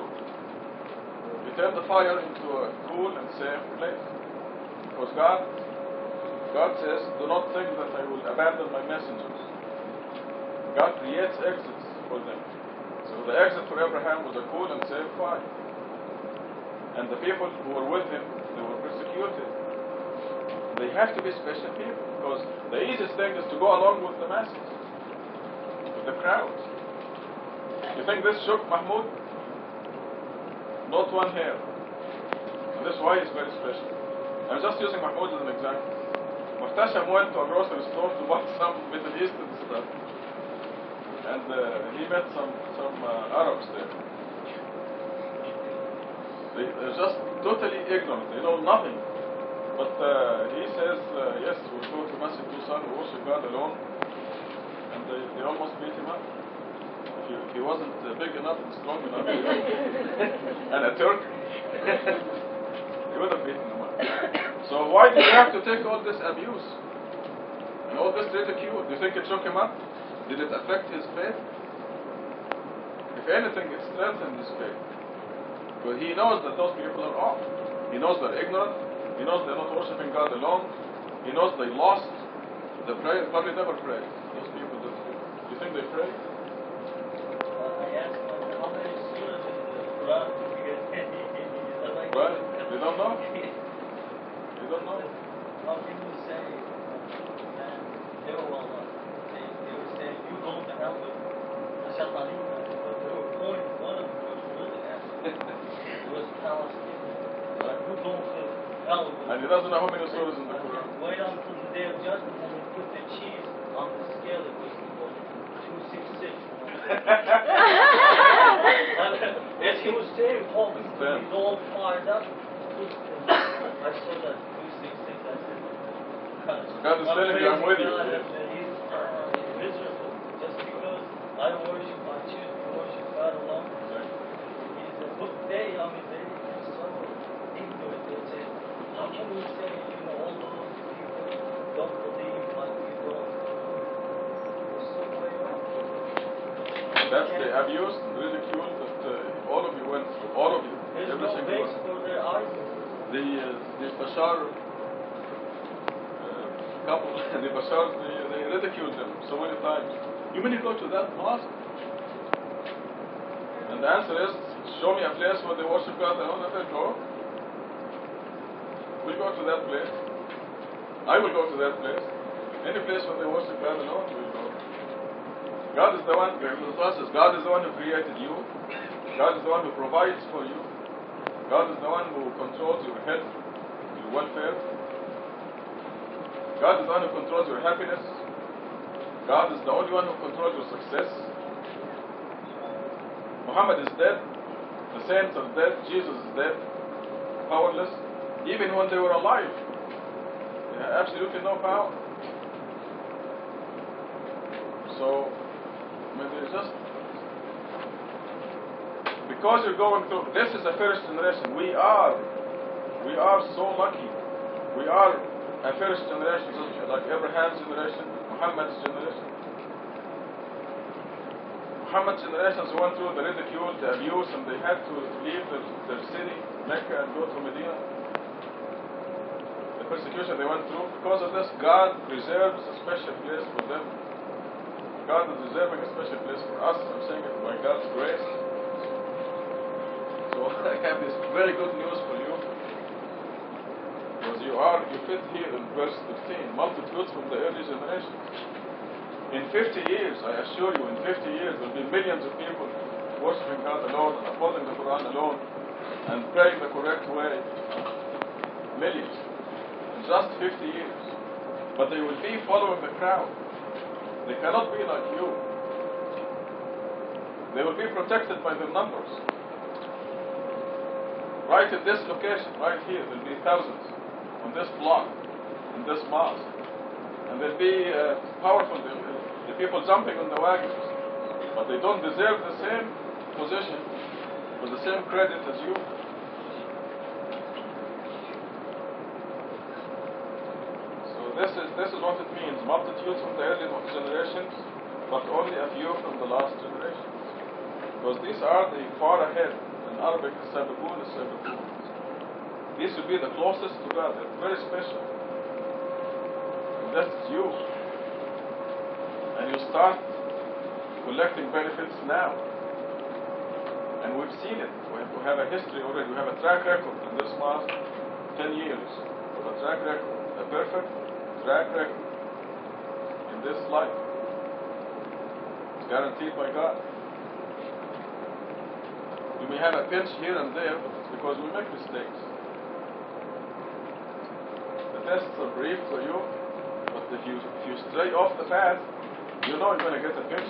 He turned the fire into a cool and safe place. Because God says, do not think that I will abandon my messengers. God creates exits for them. So the exit for Abraham was a cool and safe fire. And the people who were with him, they were persecuted. They have to be special people, because the easiest thing is to go along with the masses, with the crowd. You think this shook Mahmoud? Not one hair. And that's why he's very special. I'm just using Mahmoud as an example. Muhtasham went to a grocery store to buy some Middle Eastern stuff. And he met some Arabs there. They're just totally ignorant. They know nothing. But he says, yes, we'll go to Masjid Tusan, we worship God alone. And they almost beat him up. He wasn't big enough and strong enough. And a Turk. He would have beaten him up. So why do you have to take all this abuse? And all this ridicule? Do you think it shook him up? Did it affect his faith? If anything, it strengthened his faith. But he knows that those people are off. He knows they're ignorant. He knows they're not worshiping God alone. He knows they lost the prayer. Probably never prayed. Those people that do you think they pray? I asked them how many surahs in the Quran Right? They don't know? They don't know? How people say, man, they were well done. They were saying, you go to hell with Rashad Khalifa. But they were pointing, one of them was really asking. It was Palestinian. You go to hell with. And he doesn't know how many surahs in the Quran. Wait until the day of judgment when we put the cheese on the scale. It was 266. As he was saying, Paul, he's all fired up. I saw that 266. I said, God is telling you, I'm with you. Yes. He's miserable just because I choose to worship God alone. He's a book day. They're so ignorant. They say, how can we say, all those people don't believe like we don't? There's so way off. That's the abuse and ridicule that all of you went through. All of you. There's Every no single base one. for their argument. The Bashar couple, the Bashar, they ridiculed them so many times. You mean you go to that mosque? And the answer is, show me a place where they worship God alone, and they'll go. We'll go to that place. I will go to that place. Any place where they worship God alone, we'll go. God is the one, God is the one who created you. God is the one who provides for you. God is the one who controls your health, your welfare. God is the one who controls your happiness. God is the only one who controls your success. Muhammad is dead. The saints are dead. Jesus is dead. Powerless. Even when they were alive, they had absolutely no power. So, I mean, there's just, because you're going through, this is the first generation. We are so lucky. We are a first generation, like Abraham's generation, Muhammad's generation. Muhammad's generations went through the ridicule, the abuse, and they had to leave their city, Mecca, and go to Medina. The persecution they went through. Because of this, God reserves a special place for them. God is reserving a special place for us. I'm saying it by God's grace. So I have this very good news for you. Because you fit here in verse 13, multitudes from the early generations. In 50 years, I assure you, in 50 years, there will be millions of people worshiping God alone and upholding the Quran alone and praying the correct way. Millions. In just 50 years. But they will be following the crowd. They cannot be like you. They will be protected by their numbers. Right in this location, right here, there will be thousands. On this block, in this mosque. And they'll be powerful. The people jumping on the wagons. But they don't deserve the same position or the same credit as you. So this is what it means. Multitudes from the early generations, but only a few from the last generations. Because these are the far ahead. In Arabic, Sabakun is Sabakun. These will be the closest to God. They're very special. And that's you. And you start collecting benefits now. And we've seen it. We have a history already. We have a track record in this mosque, 10 years. We have a track record, a perfect track record in this life. It's guaranteed by God. You may have a pinch here and there, but it's because we make mistakes. Tests are brief for you, but if you stray off the path, you know you're going to get a pinch.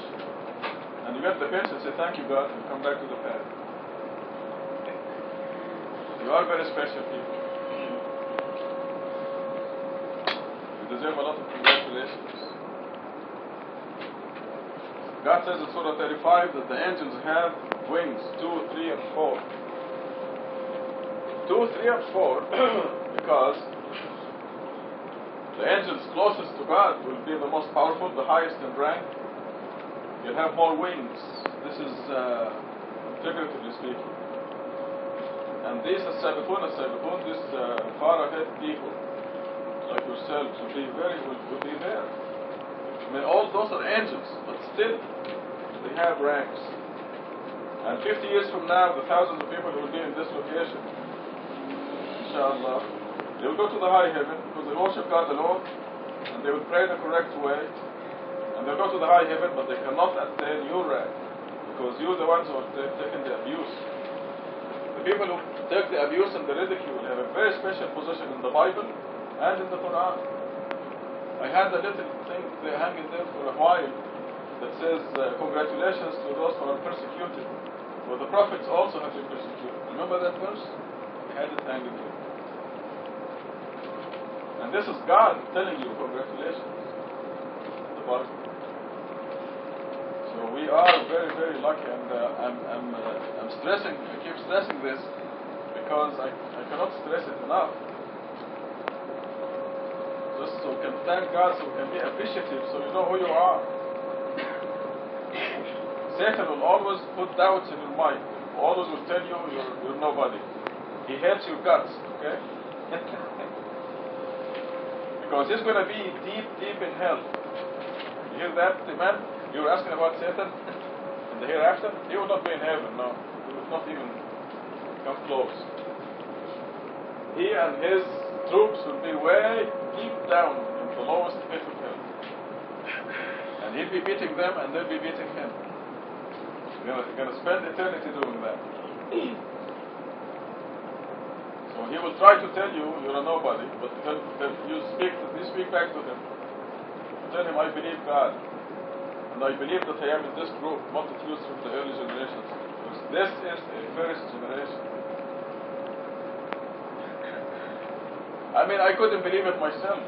And you get the pinch and say, thank you, God, and come back to the path. You are very special people. You deserve a lot of congratulations. God says in Surah 35 that the angels have wings, 2, 3, and 4. 2, 3, and 4, because the angels closest to God will be the most powerful, the highest in rank. You'll have more wings. This is figuratively speaking. And these as-sabiqun, these far ahead people, like yourselves, will be there. I mean, all those are angels, but still, they have ranks. And 50 years from now, the thousands of people who will be in this location, inshallah, they will go to the high heaven because they worship God alone and they will pray the correct way and they'll go to the high heaven, but they cannot attain your rank because you're the ones who are taking the abuse. The people who take the abuse and the ridicule have a very special position in the Bible and in the Quran. I had a little thing hanging there for a while that says congratulations to those who are persecuted. Well, the prophets also have been persecuted. Remember that verse? I had it hanging there. And this is God telling you congratulations. The Bible. So we are very, very lucky, and I'm stressing. I keep stressing this because I cannot stress it enough. Just so we can thank God, so we can be appreciative, so you know who you are. Satan will always put doubts in your mind. Always will tell you you're nobody. He hates your guts. Okay. Because he's going to be deep, deep in hell. You hear that, man? You were asking about Satan in the hereafter? He will not be in heaven, no. He will not even come close. He and his troops will be way deep down in the lowest pit of hell. And he'll be beating them and they'll be beating him. You're going to spend eternity doing that. So he will try to tell you you're a nobody, but you speak back to him. Tell him, I believe God, and I believe that I am in this group, multitudes from the early generations. Because this is a first generation. I mean, I couldn't believe it myself.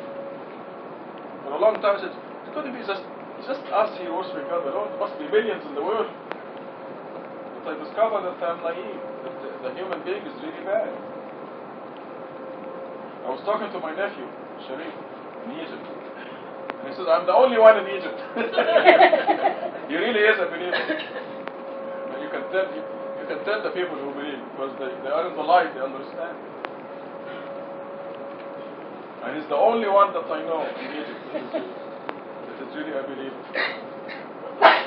For a long time I said, it couldn't be just It's just us here worshiping God alone. There must be millions in the world. But I discovered that I'm naive, that the human being is really bad. I was talking to my nephew, Sharif, in Egypt. And he says, I'm the only one in Egypt. He really is a believer. And you can tell the people who believe, because they are in the light, they understand. And he's the only one that I know in Egypt that is really a believer.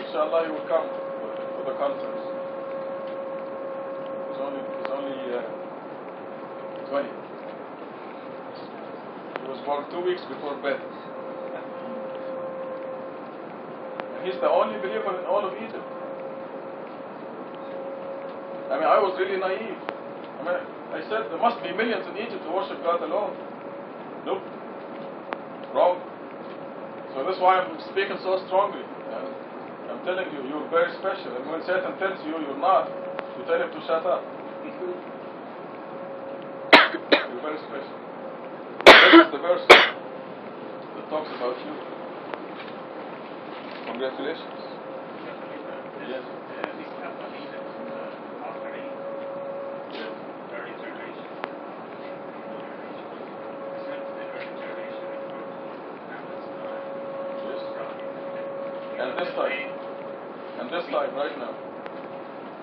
Inshallah, he will come to the conference. He's only 20. He was born 2 weeks before birth. And he's the only believer in all of Egypt. I mean, I was really naive. I mean, I said there must be millions in Egypt who worship God alone. Nope. Wrong. So that's why I'm speaking so strongly. I'm telling you, you're very special. And when Satan tells you you're not, you tell him to shut up. You're very special. This is the verse that talks about you. Congratulations. Yes. And this time, right now,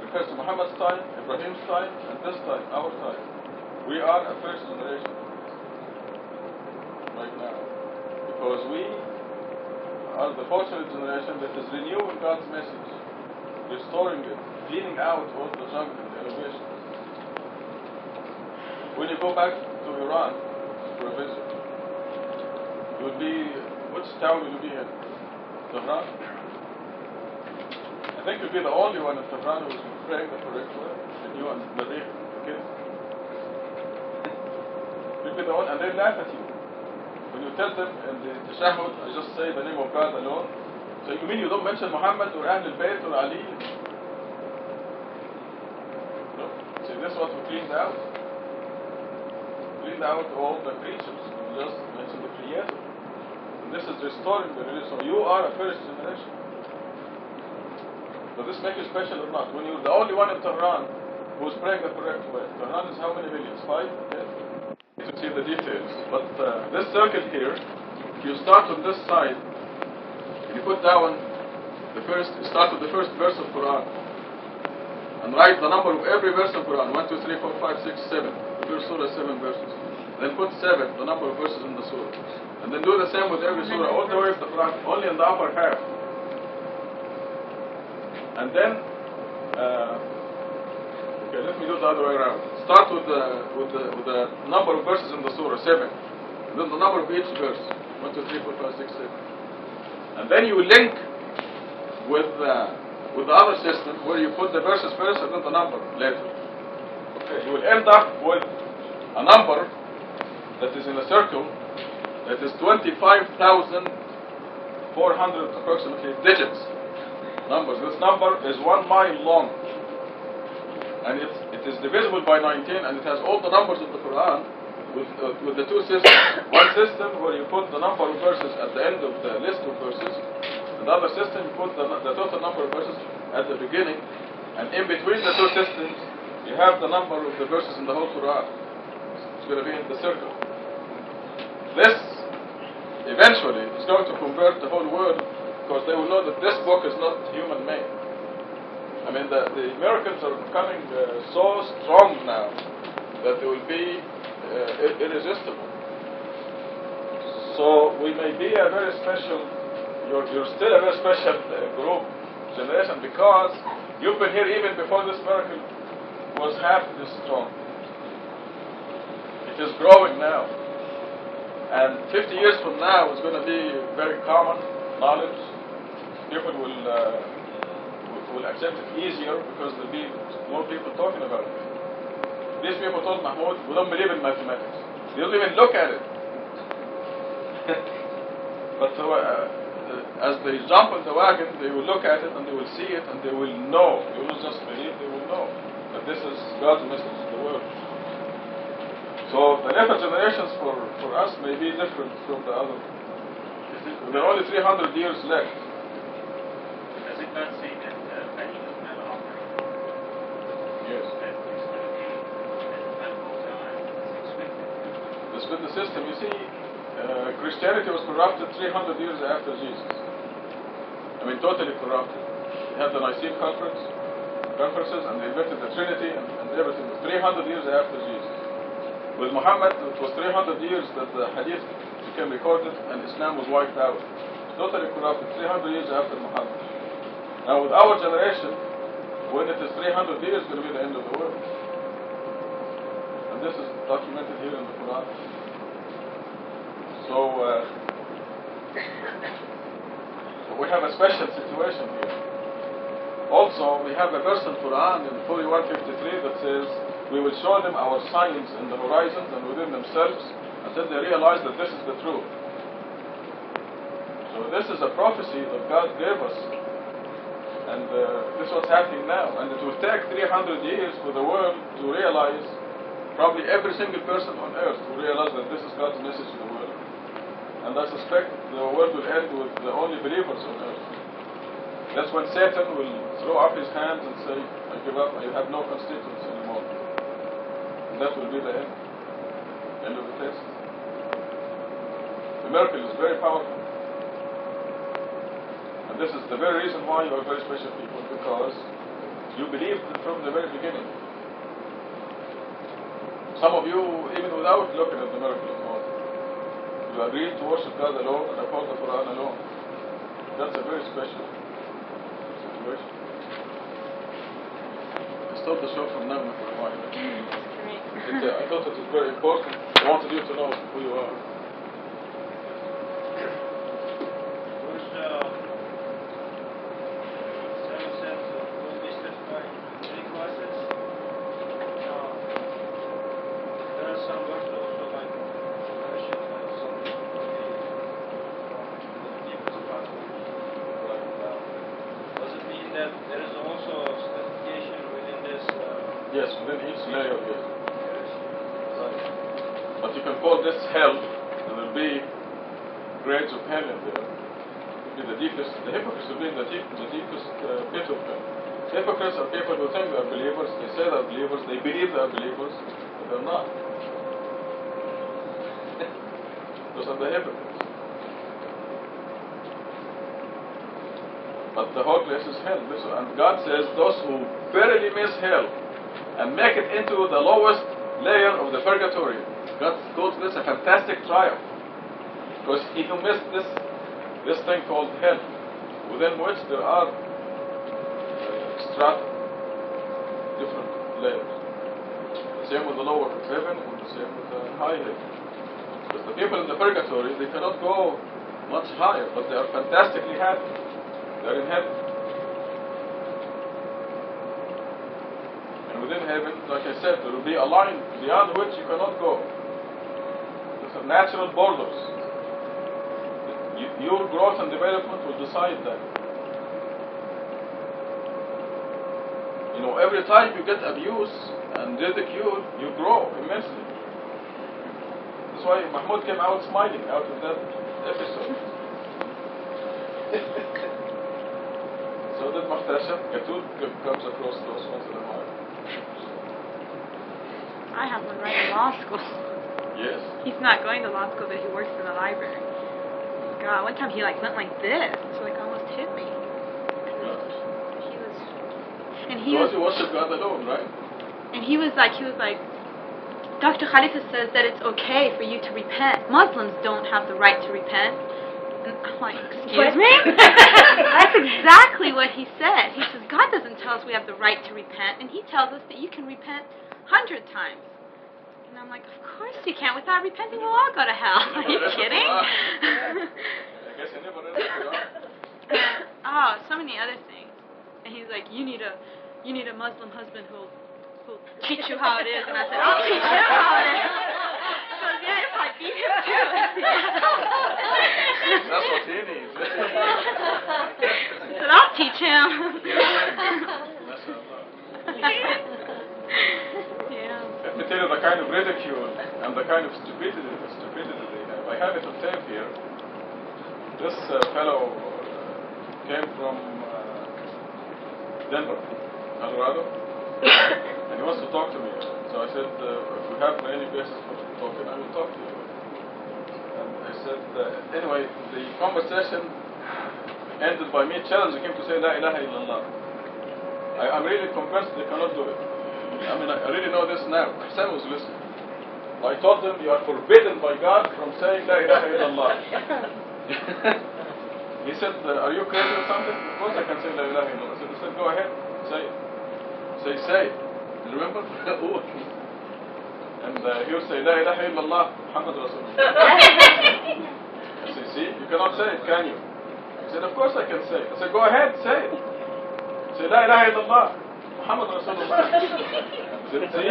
refers to Muhammad's time, Ibrahim's time, and this time, our time. We are a first generation right now, because we are the fortunate generation that is renewing God's message, restoring it, cleaning out all the junk and the innovation. When you go back to Iran for a visit, you would be, which town will you be in? Tehran? I think you'll be the only one in Tehran who is praying the correct way, and you and Naghmeh, the kids. You'll be the one, and they laugh at you. When you tell them in the tashahhud, I just say the name of God alone, so you mean you don't mention Muhammad or Ahl al-Bayt or Ali? No. See, this is what we cleaned out. Cleaned out all the creatures. We just mentioned the Creator. And this is restoring the religion. So you are a first generation. Does this make you special or not? When you're the only one in Tehran who's praying the correct way. Tehran is how many millions? 5? Yes. To see the details. But this circle here, if you start on this side, you put down start with the first verse of Quran, and write the number of every verse of Quran, 1, 2, 3, 4, 5, 6, 7. The first surah, 7 verses. Then put 7, the number of verses in the surah. And then do the same with every surah, all the way to the Quran, only in the upper half. And then, okay, let me do the other way around. Start with the number of verses in the surah, 7. And then the number of each verse, 1, 2, 3, 4, 5, 6, 7. And then you link with the other system where you put the verses first and then the number later. Okay, you will end up with a number that is in a circle that is 25,400 approximately digits. Numbers. This number is 1 mile long, and it is divisible by 19, and it has all the numbers of the Quran with the two systems. One system where you put the number of verses at the end of the list of verses. Another system you put the total number of verses at the beginning, and in between the two systems you have the number of the verses in the whole Quran. It's going to be in the circle. This eventually is going to convert the whole world, because they will know that this book is not human-made. I mean, the Americans are becoming so strong now that they will be irresistible. So we may be a very special, you're still a very special group, generation, because you've been here even before this miracle was half this strong. It is growing now. And 50 years from now it's going to be very common knowledge. People will accept it easier because there'll be more people talking about it. These people told Mahmoud, we don't believe in mathematics. They don't even look at it. But as they jump on the wagon, they will look at it and they will see it and they will know. They will not just believe, they will know that this is God's message to the world. So the later generations for us may be different from the other. There are only 300 years left split the system. You see, Christianity was corrupted 300 years after Jesus. I mean, totally corrupted. They had the Nicene conferences, and they invented the Trinity and everything. It was 300 years after Jesus. With Muhammad, it was 300 years that the Hadith became recorded, and Islam was wiped out. Totally corrupted, 300 years after Muhammad. Now, with our generation, when it is 300 years, it's going to be the end of the world. And this is documented here in the Quran. So we have a special situation here. Also, we have a verse in Quran in 41:53 that says, "We will show them our signs in the horizons and within themselves until they realize that this is the truth." So this is a prophecy that God gave us. And this is what's happening now. And it will take 300 years for the world to realize, probably every single person on earth will realize that this is God's message to the world. And I suspect the world will end with the only believers on earth. That's when Satan will throw up his hands and say, "I give up, I have no constituents anymore." And that will be the end of the test. The miracle is very powerful. And this is the very reason why you are very special people, because you believed from the very beginning. Some of you, even without looking at the miracle of God, you agreed to worship God alone and uphold the Quran alone. That's a very special situation. I stopped the show from Naghmeh for a while. I thought it was very important. I wanted you to know who you are. Yes, within each layer, yes. Right. But you can call this hell. There will be grades of hell in there. It will be the deepest. The hypocrites will be in the deepest pit of hell. Hypocrites are people who think they are believers. They say they are believers. They believe they are believers, but they're not. Those are the hypocrites. But the whole place is hell. And God says those who verily miss hell and make it into the lowest layer of the purgatory, God calls this a fantastic triumph. Because if you miss this thing called hell, within which there are strata, different layers. The same with the lower heaven, and the same with the high heaven. Because the people in the purgatory, they cannot go much higher, but they are fantastically happy. They are in heaven. And within heaven, like I said, there will be a line beyond which you cannot go. These are natural borders. Your growth and development will decide that. You know, every time you get abuse and ridicule, you grow immensely. That's why Mahmoud came out smiling out of that episode. So that Muhtasab, Gatul comes across those once in a while. I have one right in law school. Yes. He's not going to law school, but he works in the library. God, one time he went like this. He almost hit me. Gosh. He was you worship God alone, right? And he was like, Dr. Khalifa says that it's okay for you to repent. Muslims don't have the right to repent. And I'm like, excuse me? That's exactly what he said. He says, God doesn't tell us we have the right to repent, and he tells us that you can repent 100 times. And I'm like, of course you can. Without repenting, we'll all go to hell. Are you kidding? I guess I never read the Quran. So many other things. And he's like, you need a Muslim husband who'll teach you how it is. And I said, I'll teach him how it is. He goes, yeah, if I beat him too. That's what he needs. I said, I'll teach him. Let me tell you the kind of ridicule and the kind of stupidity they have. I have it on tape here. This fellow came from Denver, Colorado, and he wants to talk to me. So I said, if we you have any basis for talking, I will talk to you. And I said, anyway, the conversation ended by me challenging him to say La ilaha illallah. I'm really convinced they cannot do it. I mean, I really know this now. Sam was listening. I told them, you are forbidden by God from saying La ilaha illallah. He said, are you crazy or something? Of course I can say La ilaha illallah. I said, go ahead, say it. Say. Remember? And he would say, La ilaha illallah, Muhammad Rasulullah. I said, see, you cannot say it, can you? He said, of course I can say it. I said, go ahead, say it. Say, La ilaha illallah, Muhammad Rasulullah. He said, see,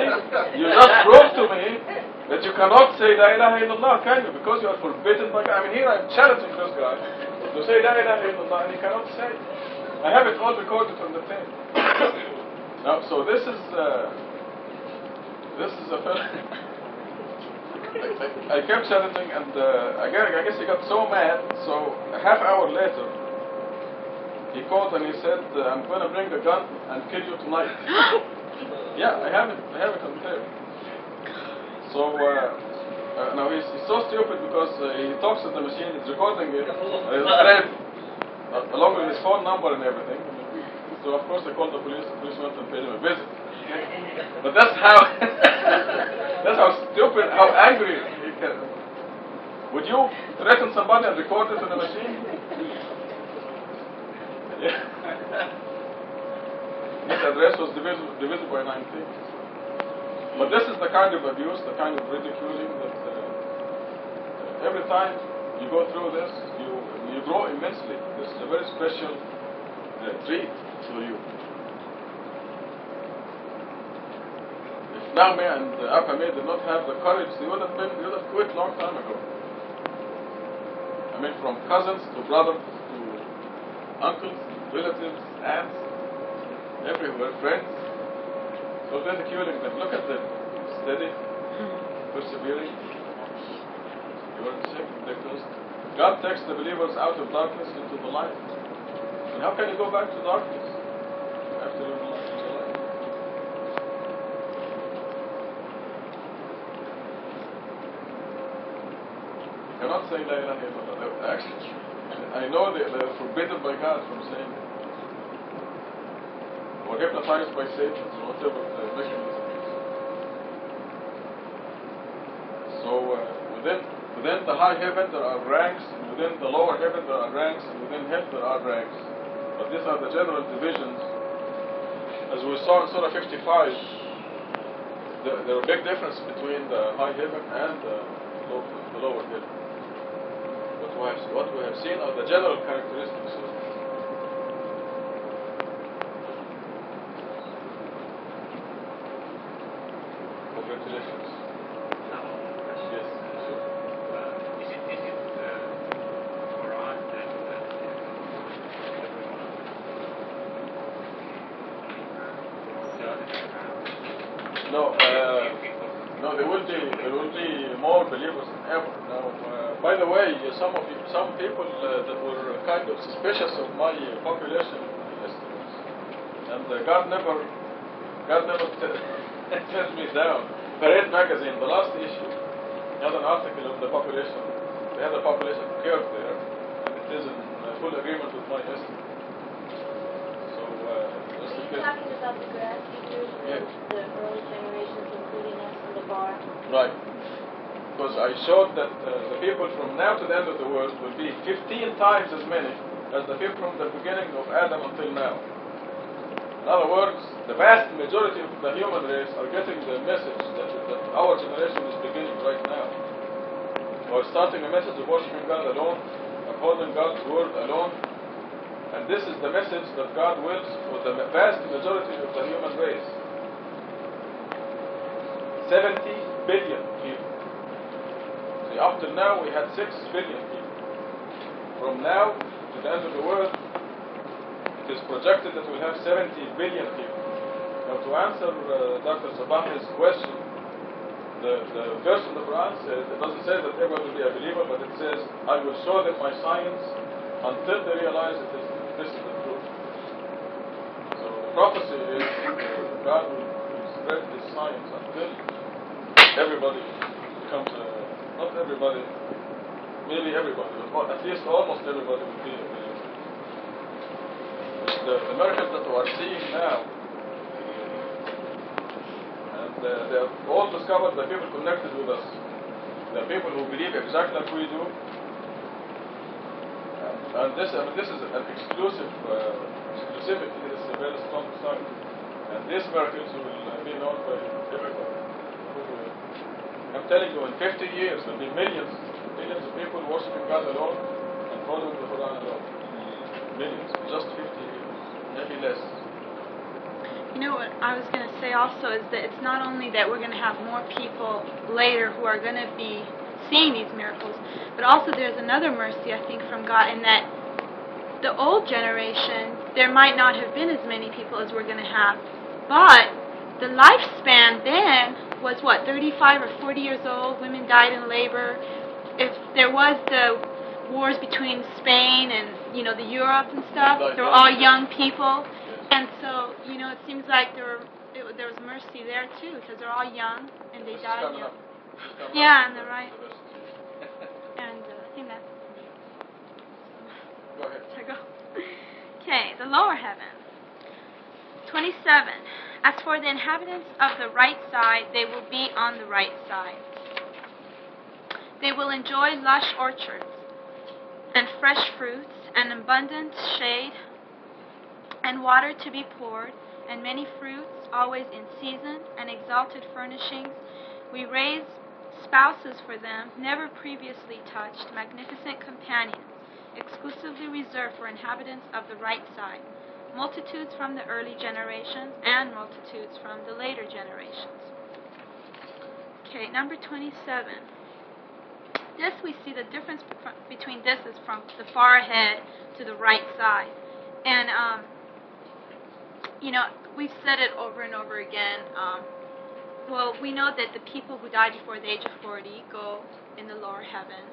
you just proved to me that you cannot say La ilaha illallah, can you? Because you are forbidden by God. I mean, here I'm challenging this guy to say La ilaha illallah, and he cannot say it. I have it all recorded on the tape. Now, so this is a fellow. I kept challenging, and I guess he got so mad. So a half hour later, he called and he said, "I'm going to bring a gun and kill you tonight." Yeah, I have it on tape. So now he's so stupid because he talks to the machine, it's recording it, along with his phone number and everything. So of course I called the police went and paid him a visit. But that's how stupid, how angry he can. Would you threaten somebody and record it on a machine? Yeah. His address was divisible by 19. But this is the kind of abuse, the kind of ridiculing that every time you go through this, you grow immensely. This is a very special treat for you. If Naghmeh and Alfatehe did not have the courage, they would have quit long time ago. I mean, from cousins to brothers to uncles, relatives, aunts, everywhere, friends. So ridiculing them. Look at them. Steady, persevering. You weren't sick, ridiculous. God takes the believers out of darkness into the light. And how can you go back to darkness after you're in the light? You cannot say La ilaha illallah. Actually, I know they're forbidden by God from saying it. Or hypnotized by Satan, or whatever the mechanism is. So within the high heaven there are ranks, and within the lower heaven there are ranks, and within hell there are ranks. But these are the general divisions. As we saw in Surah 55, there are big difference between the high heaven and the lower heaven. What we have seen are the general characteristics of it. Congratulations. Yes. Sure. Is it Quran that No, there will be more believers than ever. Now, by the way, some people that were kind of suspicious of my population estimates, and God never turned me down. Parade magazine, the last issue, had an article of the population. They had a population curve there, and it is in full agreement with my estimate. So, just in case. Talking about the grass eaters, Yes. the early generations, including us in the bar. Right. Because I showed that the people from now to the end of the world will be 15 times as many as the people from the beginning of Adam until now. In other words, the vast majority of the human race are getting the message that our generation is beginning right now. We're starting a message of worshiping God alone, upholding God's word alone, and this is the message that God wills for the vast majority of the human race. 70 billion people. See, up till now we had 6 billion people. From now to the end of the world, it is projected that we'll have 70 billion people. Now, to answer Dr. Sabahi's question, the verse in the Quran says, it doesn't say that everyone will be a believer, but it says, I will show them my science until they realize this is the truth. So the prophecy is God will spread His science until everybody comes, not everybody, maybe everybody, but at least almost everybody will be the miracles that we are seeing now. And they have all discovered the people connected with us, the people who believe exactly like we do. And this is an exclusivity. This is a very strong sign. And these miracles will be known by everybody. I'm telling you, in 50 years, there will be millions of people worshiping God alone and following the Quran alone. Millions, just 50 years, maybe less. You know what I was going to say also is that it's not only that we're going to have more people later who are going to be seeing these miracles, but also there's another mercy, I think, from God in that the old generation, there might not have been as many people as we're going to have, but the lifespan then was, 35 or 40 years old. Women died in labor. If there was the wars between Spain and, the Europe and stuff, they were all young people. And so, it seems like there was mercy there, too, because they're all young and they died young. Yeah, and they're right. And I think that's... Go ahead. Should I go? Okay, the lower heaven. 27. As for the inhabitants of the right side, they will be on the right side. They will enjoy lush orchards and fresh fruits and abundant shade and water to be poured and many fruits always in season and exalted furnishings. We raise spouses for them, never previously touched, magnificent companions, exclusively reserved for inhabitants of the right side. Multitudes from the early generations and multitudes from the later generations. Okay, number 27. This we see the difference between this is from the far ahead to the right side. And, we've said it over and over again. We know that the people who died before the age of 40 go in the lower heaven.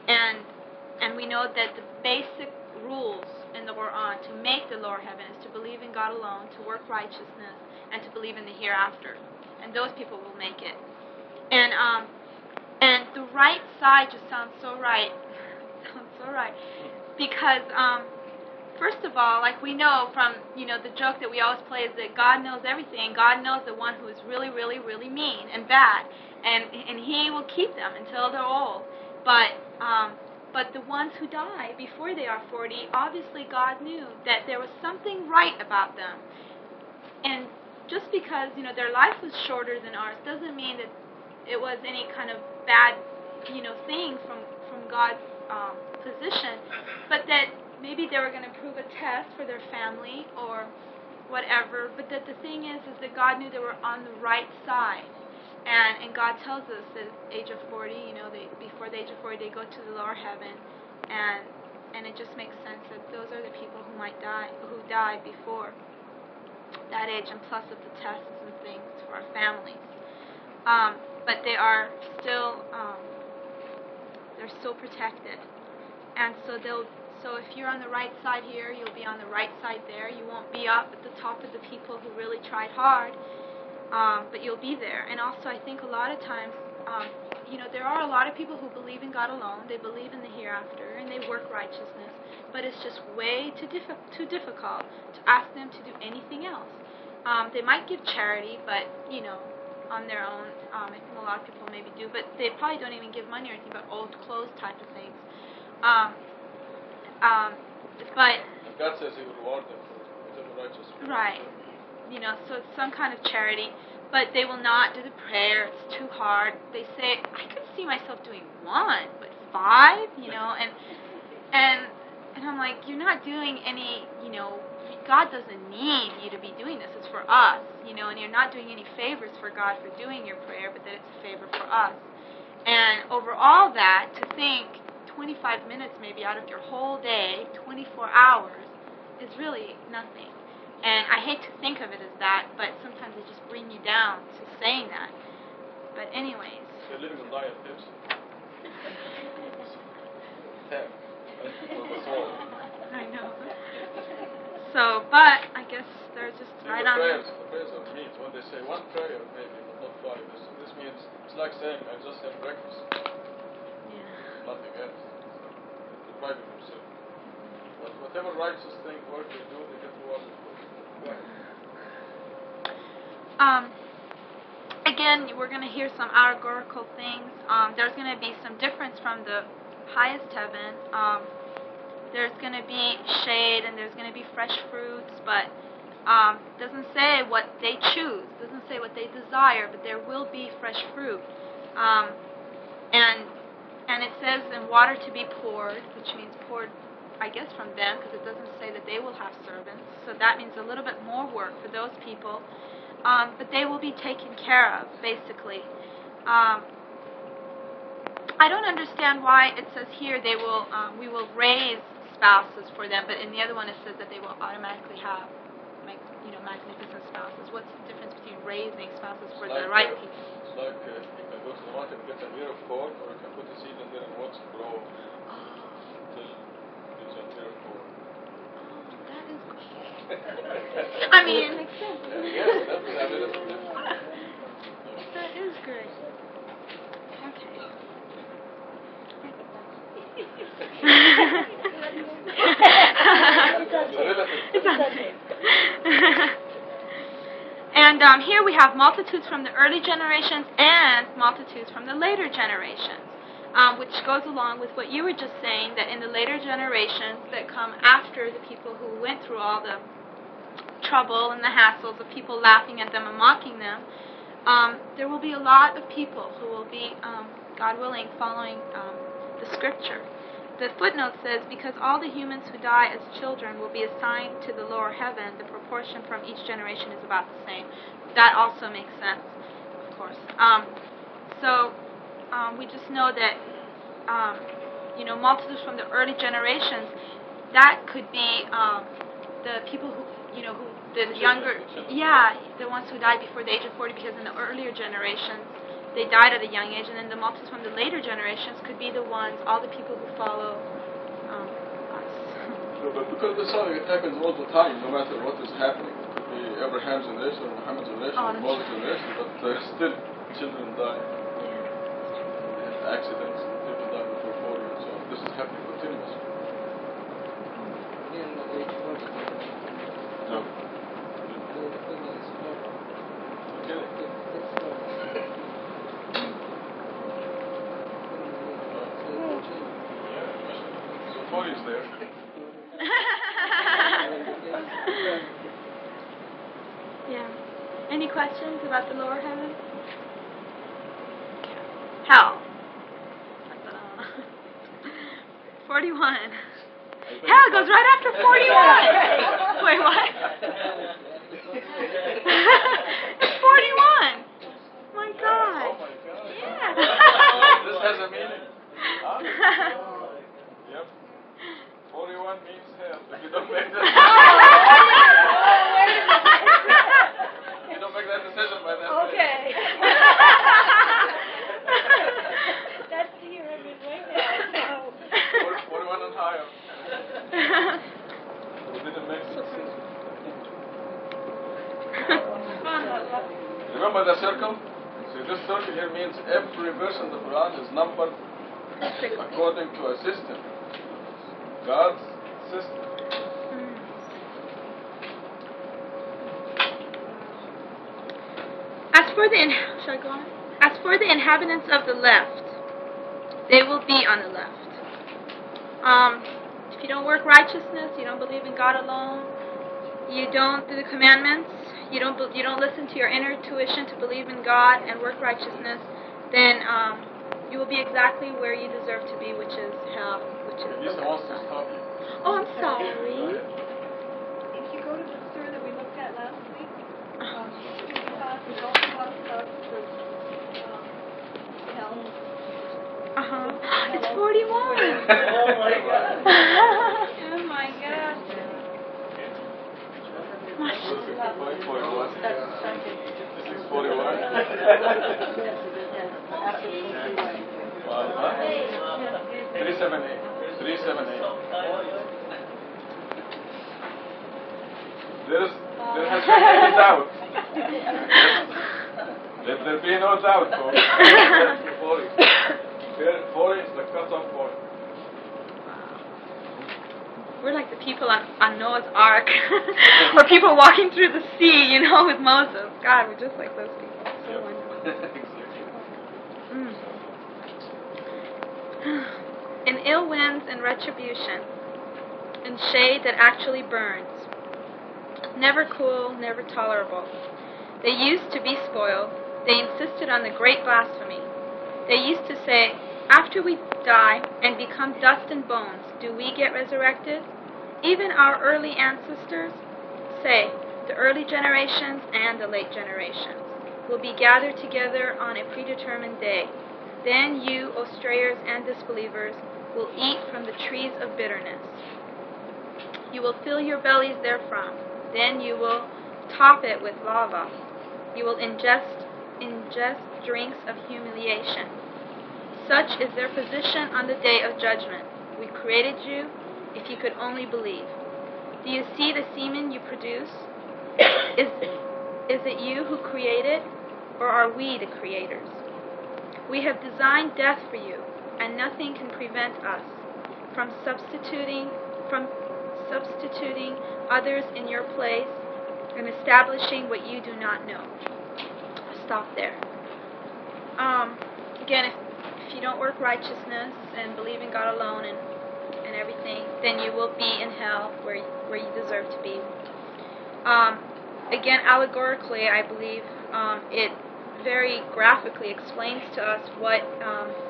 And we know that the basic rules in the Quran to make the lower heaven is to believe in God alone, to work righteousness, and to believe in the hereafter. And those people will make it. And the right side just sounds so right. Because, first of all, like we know from, the joke that we always play is that God knows everything. God knows the one who is really, really, really mean and bad. And He will keep them until they're old. But the ones who die before they are 40, obviously God knew that there was something right about them. And just because, their life was shorter than ours doesn't mean that it was any kind of bad, thing from God's position, but that maybe they were going to prove a test for their family or whatever, but that the thing is that God knew they were on the right side. And God tells us that at the age of 40, before the age of 40, they go to the lower heaven, and it just makes sense that those are the people who died before that age, and plus of the tests and things for our families. But they are still, they're still protected, and so if you're on the right side here, you'll be on the right side there. You won't be up at the top of the people who really tried hard. But you'll be there. And also, I think a lot of times, there are a lot of people who believe in God alone. They believe in the hereafter, and they work righteousness. But it's just way too difficult to ask them to do anything else. They might give charity, but, on their own. I think a lot of people maybe do. But they probably don't even give money or anything, but old clothes type of things. But God says He will reward them for the righteous. Right. So it's some kind of charity, but they will not do the prayer. It's too hard. They say, I could see myself doing 1, but 5, and I'm like, you're not doing any, God doesn't need you to be doing this. It's for us, and you're not doing any favors for God for doing your prayer, but that it's a favor for us. And over all that, to think 25 minutes maybe out of your whole day, 24 hours, is really nothing. And I hate to think of it as that, but sometimes they just bring you down to saying that. But anyways. They're living on diet tips. I know. So, but I guess they're just right on. The prayers are meat. When they say 1 prayer, maybe, but not apply this. So this means it's like saying I just have breakfast, nothing else. Depriving himself. But whatever righteous thing work they do, they get rewarded for it. Again, we're going to hear some allegorical things. There's going to be some difference from the highest heaven. There's going to be shade and there's going to be fresh fruits, but doesn't say what they choose, doesn't say what they desire, but there will be fresh fruit. And it says in water to be poured, which means poured, I guess, from them, because it doesn't say that they will have servants. So that means a little bit more work for those people. But they will be taken care of, basically. I don't understand why it says here they will. We will raise spouses for them, but in the other one it says that they will automatically have, magnificent spouses. What's the difference between raising spouses for the right people? It's like you can go to the market and get an ear of corn, or you can put a seed in there and watch it grow until it's an ear of corn. That is great. I mean, it makes sense. Yes, that's different. That is great. Okay. And here we have multitudes from the early generations and multitudes from the later generations, which goes along with what you were just saying, that in the later generations that come after the people who went through all the trouble and the hassles of people laughing at them and mocking them, there will be a lot of people who will be, God willing, following the scripture. The footnote says, because all the humans who die as children will be assigned to the lower heaven, the proportion from each generation is about the same. That also makes sense, of course. We just know that, multitudes from the early generations, that could be the people who, the younger, the ones who died before the age of 40, because in the earlier generations, they died at a young age, and then the multitudes from the later generations could be the ones, all the people who follow us. No, but because the something it happens all the time, no matter what is happening. It could be Abraham's generation, or Muhammad's generation, or Moses' generation, but still children die. Accidents, people die before 40, and so on. This is happening continuously. No. Is there. Yeah. Any questions about the lower heaven? Hell. 41. Hell goes right after 41. Wait, what? It's 41. My God. Oh my God. Yeah. This has a meaning. Yep. 41 means hell. If you don't make that you don't make that decision by that Okay. day. That's the pyramid right there. 41 and higher. We didn't make the decision. Remember the circle? See, this circle here means every verse in the Quran is numbered according to a system. God's system. Shall I go on? As for the inhabitants of the left, they will be on the left. If you don't work righteousness, you don't believe in God alone, you don't do the commandments, you don't listen to your inner intuition to believe in God and work righteousness, then you will be exactly where you deserve to be, which is hell, which is He's the one to stop you. Oh, I'm sorry. If you go to the surah that we looked at last week, we also talked about hell. It's 41. Oh my God. Oh my God. This is 41. 378. 378. There has been any doubt. Let there be no doubt, folks. 40. 40 is the cut-off point. We're like the people on Noah's Ark, or people walking through the sea, with Moses. God, we're just like those people. So wonderful. In ill winds and retribution, in shade that actually burns, never cool, never tolerable. They used to be spoiled. They insisted on the great blasphemy. They used to say, after we die and become dust and bones, do we get resurrected? Even our early ancestors say, the early generations and the late generations will be gathered together on a predetermined day. Then you, O strayers and disbelievers, will eat from the trees of bitterness. You will fill your bellies therefrom. Then you will top it with lava. You will ingest drinks of humiliation. Such is their position on the day of judgment. We created you, if you could only believe. Do you see the semen you produce? Is it you who created, or are we the creators? We have designed death for you, and nothing can prevent us from substituting others in your place and establishing what you do not know. I'll stop there. Again, if you don't work righteousness and believe in God alone and everything, then you will be in hell where you deserve to be. Again, allegorically, I believe it very graphically explains to us what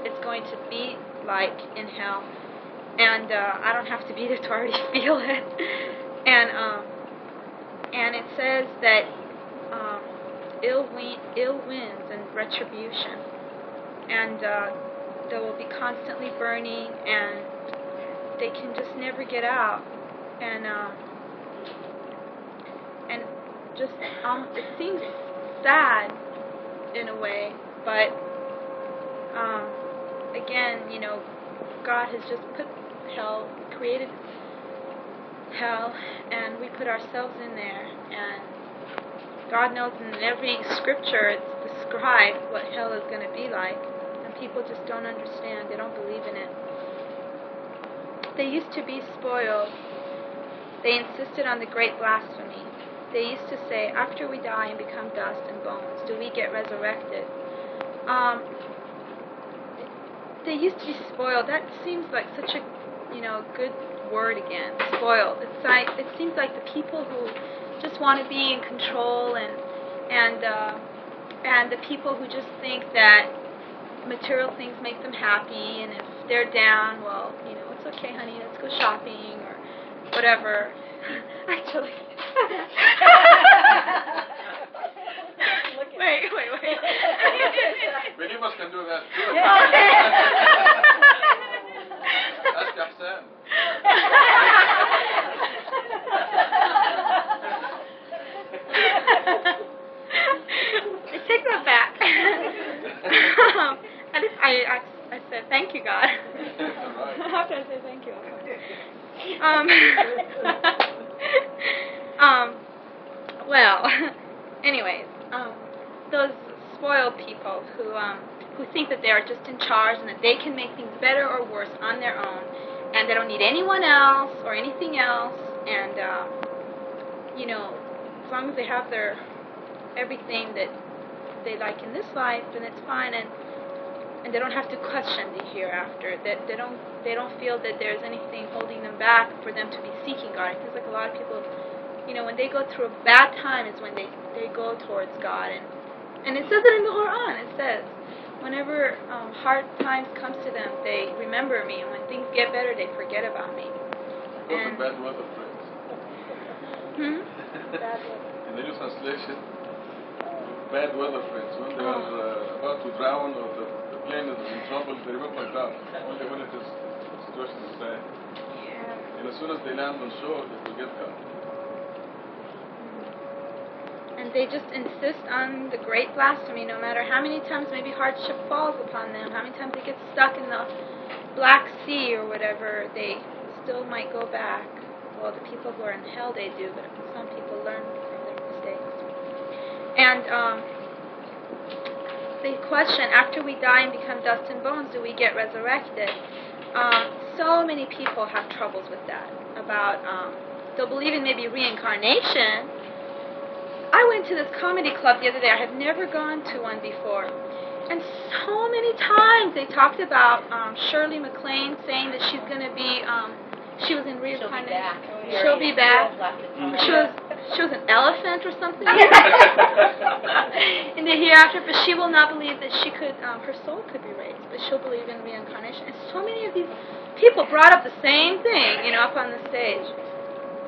it's going to be like in hell. And I don't have to be there to already feel it. And it says that ill winds and retribution, and they will be constantly burning, and they can just never get out. And just it seems sad in a way, but again, God has just put hell, created hell, and we put ourselves in there, and God knows in every scripture it's described what hell is going to be like, and people just don't understand. They don't believe in it. They used to be spoiled. They insisted on the great blasphemy. They used to say, after we die and become dust and bones, do we get resurrected? They used to be spoiled. That seems like such a, good word again. Spoiled. It's like, it seems like the people who just want to be in control, and the people who just think that material things make them happy, and if they're down, well, it's okay, honey, let's go shopping or whatever. Actually. Wait. Believers can do that too. Ask Ahsan. I take that back. I said thank you, God. After I say thank you. Well, anyways, those spoiled people who think that they are just in charge and that they can make things better or worse on their own, and they don't need anyone else or anything else, and as long as they have their everything that they like in this life, then it's fine, and they don't have to question the hereafter. That they don't feel that there's anything holding them back for them to be seeking God. It feels like a lot of people, when they go through a bad time is when they go towards God, and it says it in the Quran. It says, whenever hard times comes to them, they remember me, and when things get better, they forget about me. Those are bad weather friends. In the new translation, bad weather friends. When they are about to drown or the plane is in trouble, they remember God. Only when the situation is bad. Yeah. And as soon as they land on shore, they forget God. And they just insist on the great blasphemy, no matter how many times maybe hardship falls upon them, how many times they get stuck in the Black Sea or whatever, they still might go back. Well, the people who are in hell, they do, but some people learn from their mistakes. And they question, after we die and become dust and bones, do we get resurrected? So many people have troubles with that. About, they'll believe in maybe reincarnation. I went to this comedy club the other day. I had never gone to one before. And so many times they talked about Shirley MacLaine saying that she's going to be, she was in reincarnation. She'll be back. She was an elephant or something in the hereafter, but she will not believe that she could, her soul could be raised, but she'll believe in reincarnation. And so many of these people brought up the same thing, up on the stage.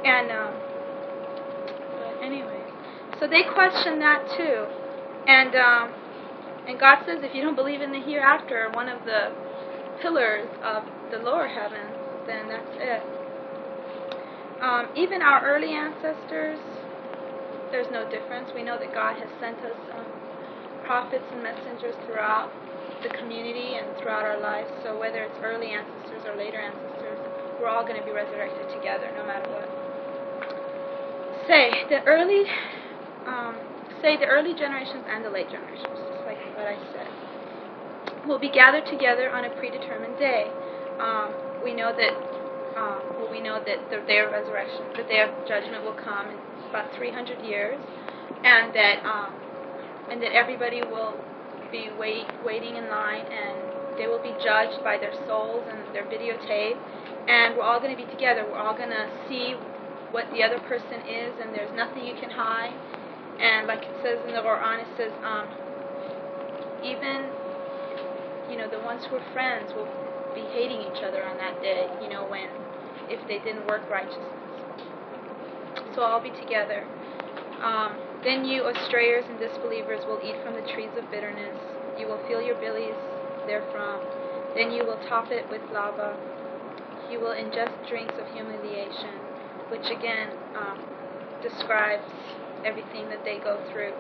And, but anyways, so they question that too. And God says if you don't believe in the hereafter, one of the pillars of the lower heavens, then that's it. Even our early ancestors, there's no difference. We know that God has sent us prophets and messengers throughout the community and throughout our lives. So whether it's early ancestors or later ancestors, we're all going to be resurrected together, no matter what. Say the early generations and the late generations, just like what I said, will be gathered together on a predetermined day. We know that the day of resurrection, the day of judgment, will come in about 300 years, and that everybody will be waiting in line, and they will be judged by their souls and their videotape, and we're all going to be together. We're all going to see what the other person is, and there's nothing you can hide. And like it says in the Quran, it says even the ones who are friends will be hating each other on that day, if they didn't work righteousness. So all be together. Then you, O strayers and disbelievers, will eat from the trees of bitterness. You will fill your bellies therefrom. Then you will top it with lava. You will ingest drinks of humiliation, which again describes everything that they go through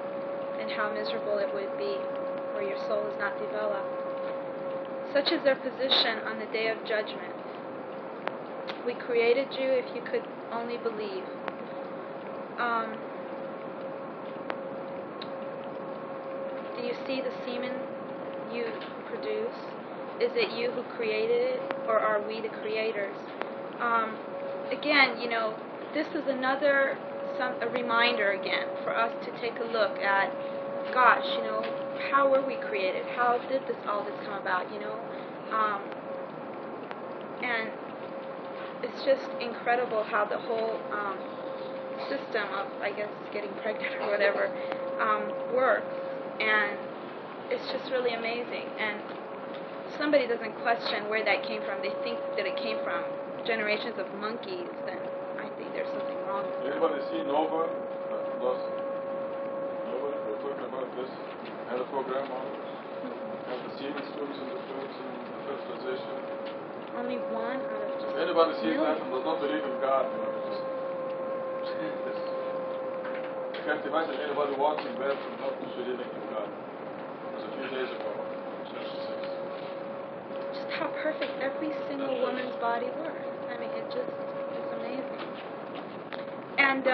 and how miserable it would be where your soul is not developed. Such is their position on the day of judgment. We created you if you could only believe. Do you see the semen you produce? Is it you who created it, or are we the creators? Again, this is a reminder again for us to take a look at, gosh, how were we created? How did all this come about? And it's just incredible how the whole system of, I guess, getting pregnant or whatever works, and it's just really amazing. And somebody doesn't question where that came from. They think that it came from generations of monkeys, then I think there's something wrong with it. Anybody see Nova? Nobody? We're talking about this. Had a program on it. Have the semen students in the students in fertilization. Only one out of just Anybody sees millions. that and does not believe in God, I can't imagine anybody watching that and not believing in God. It was a few days ago, chapter 6. Just how perfect every single woman's body works. I mean, it's amazing. And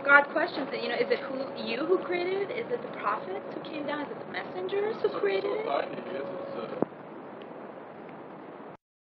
God questions it. Is it you who created it? Is it the prophets who came down? Is it the messengers who created it? It's so tiny, yes.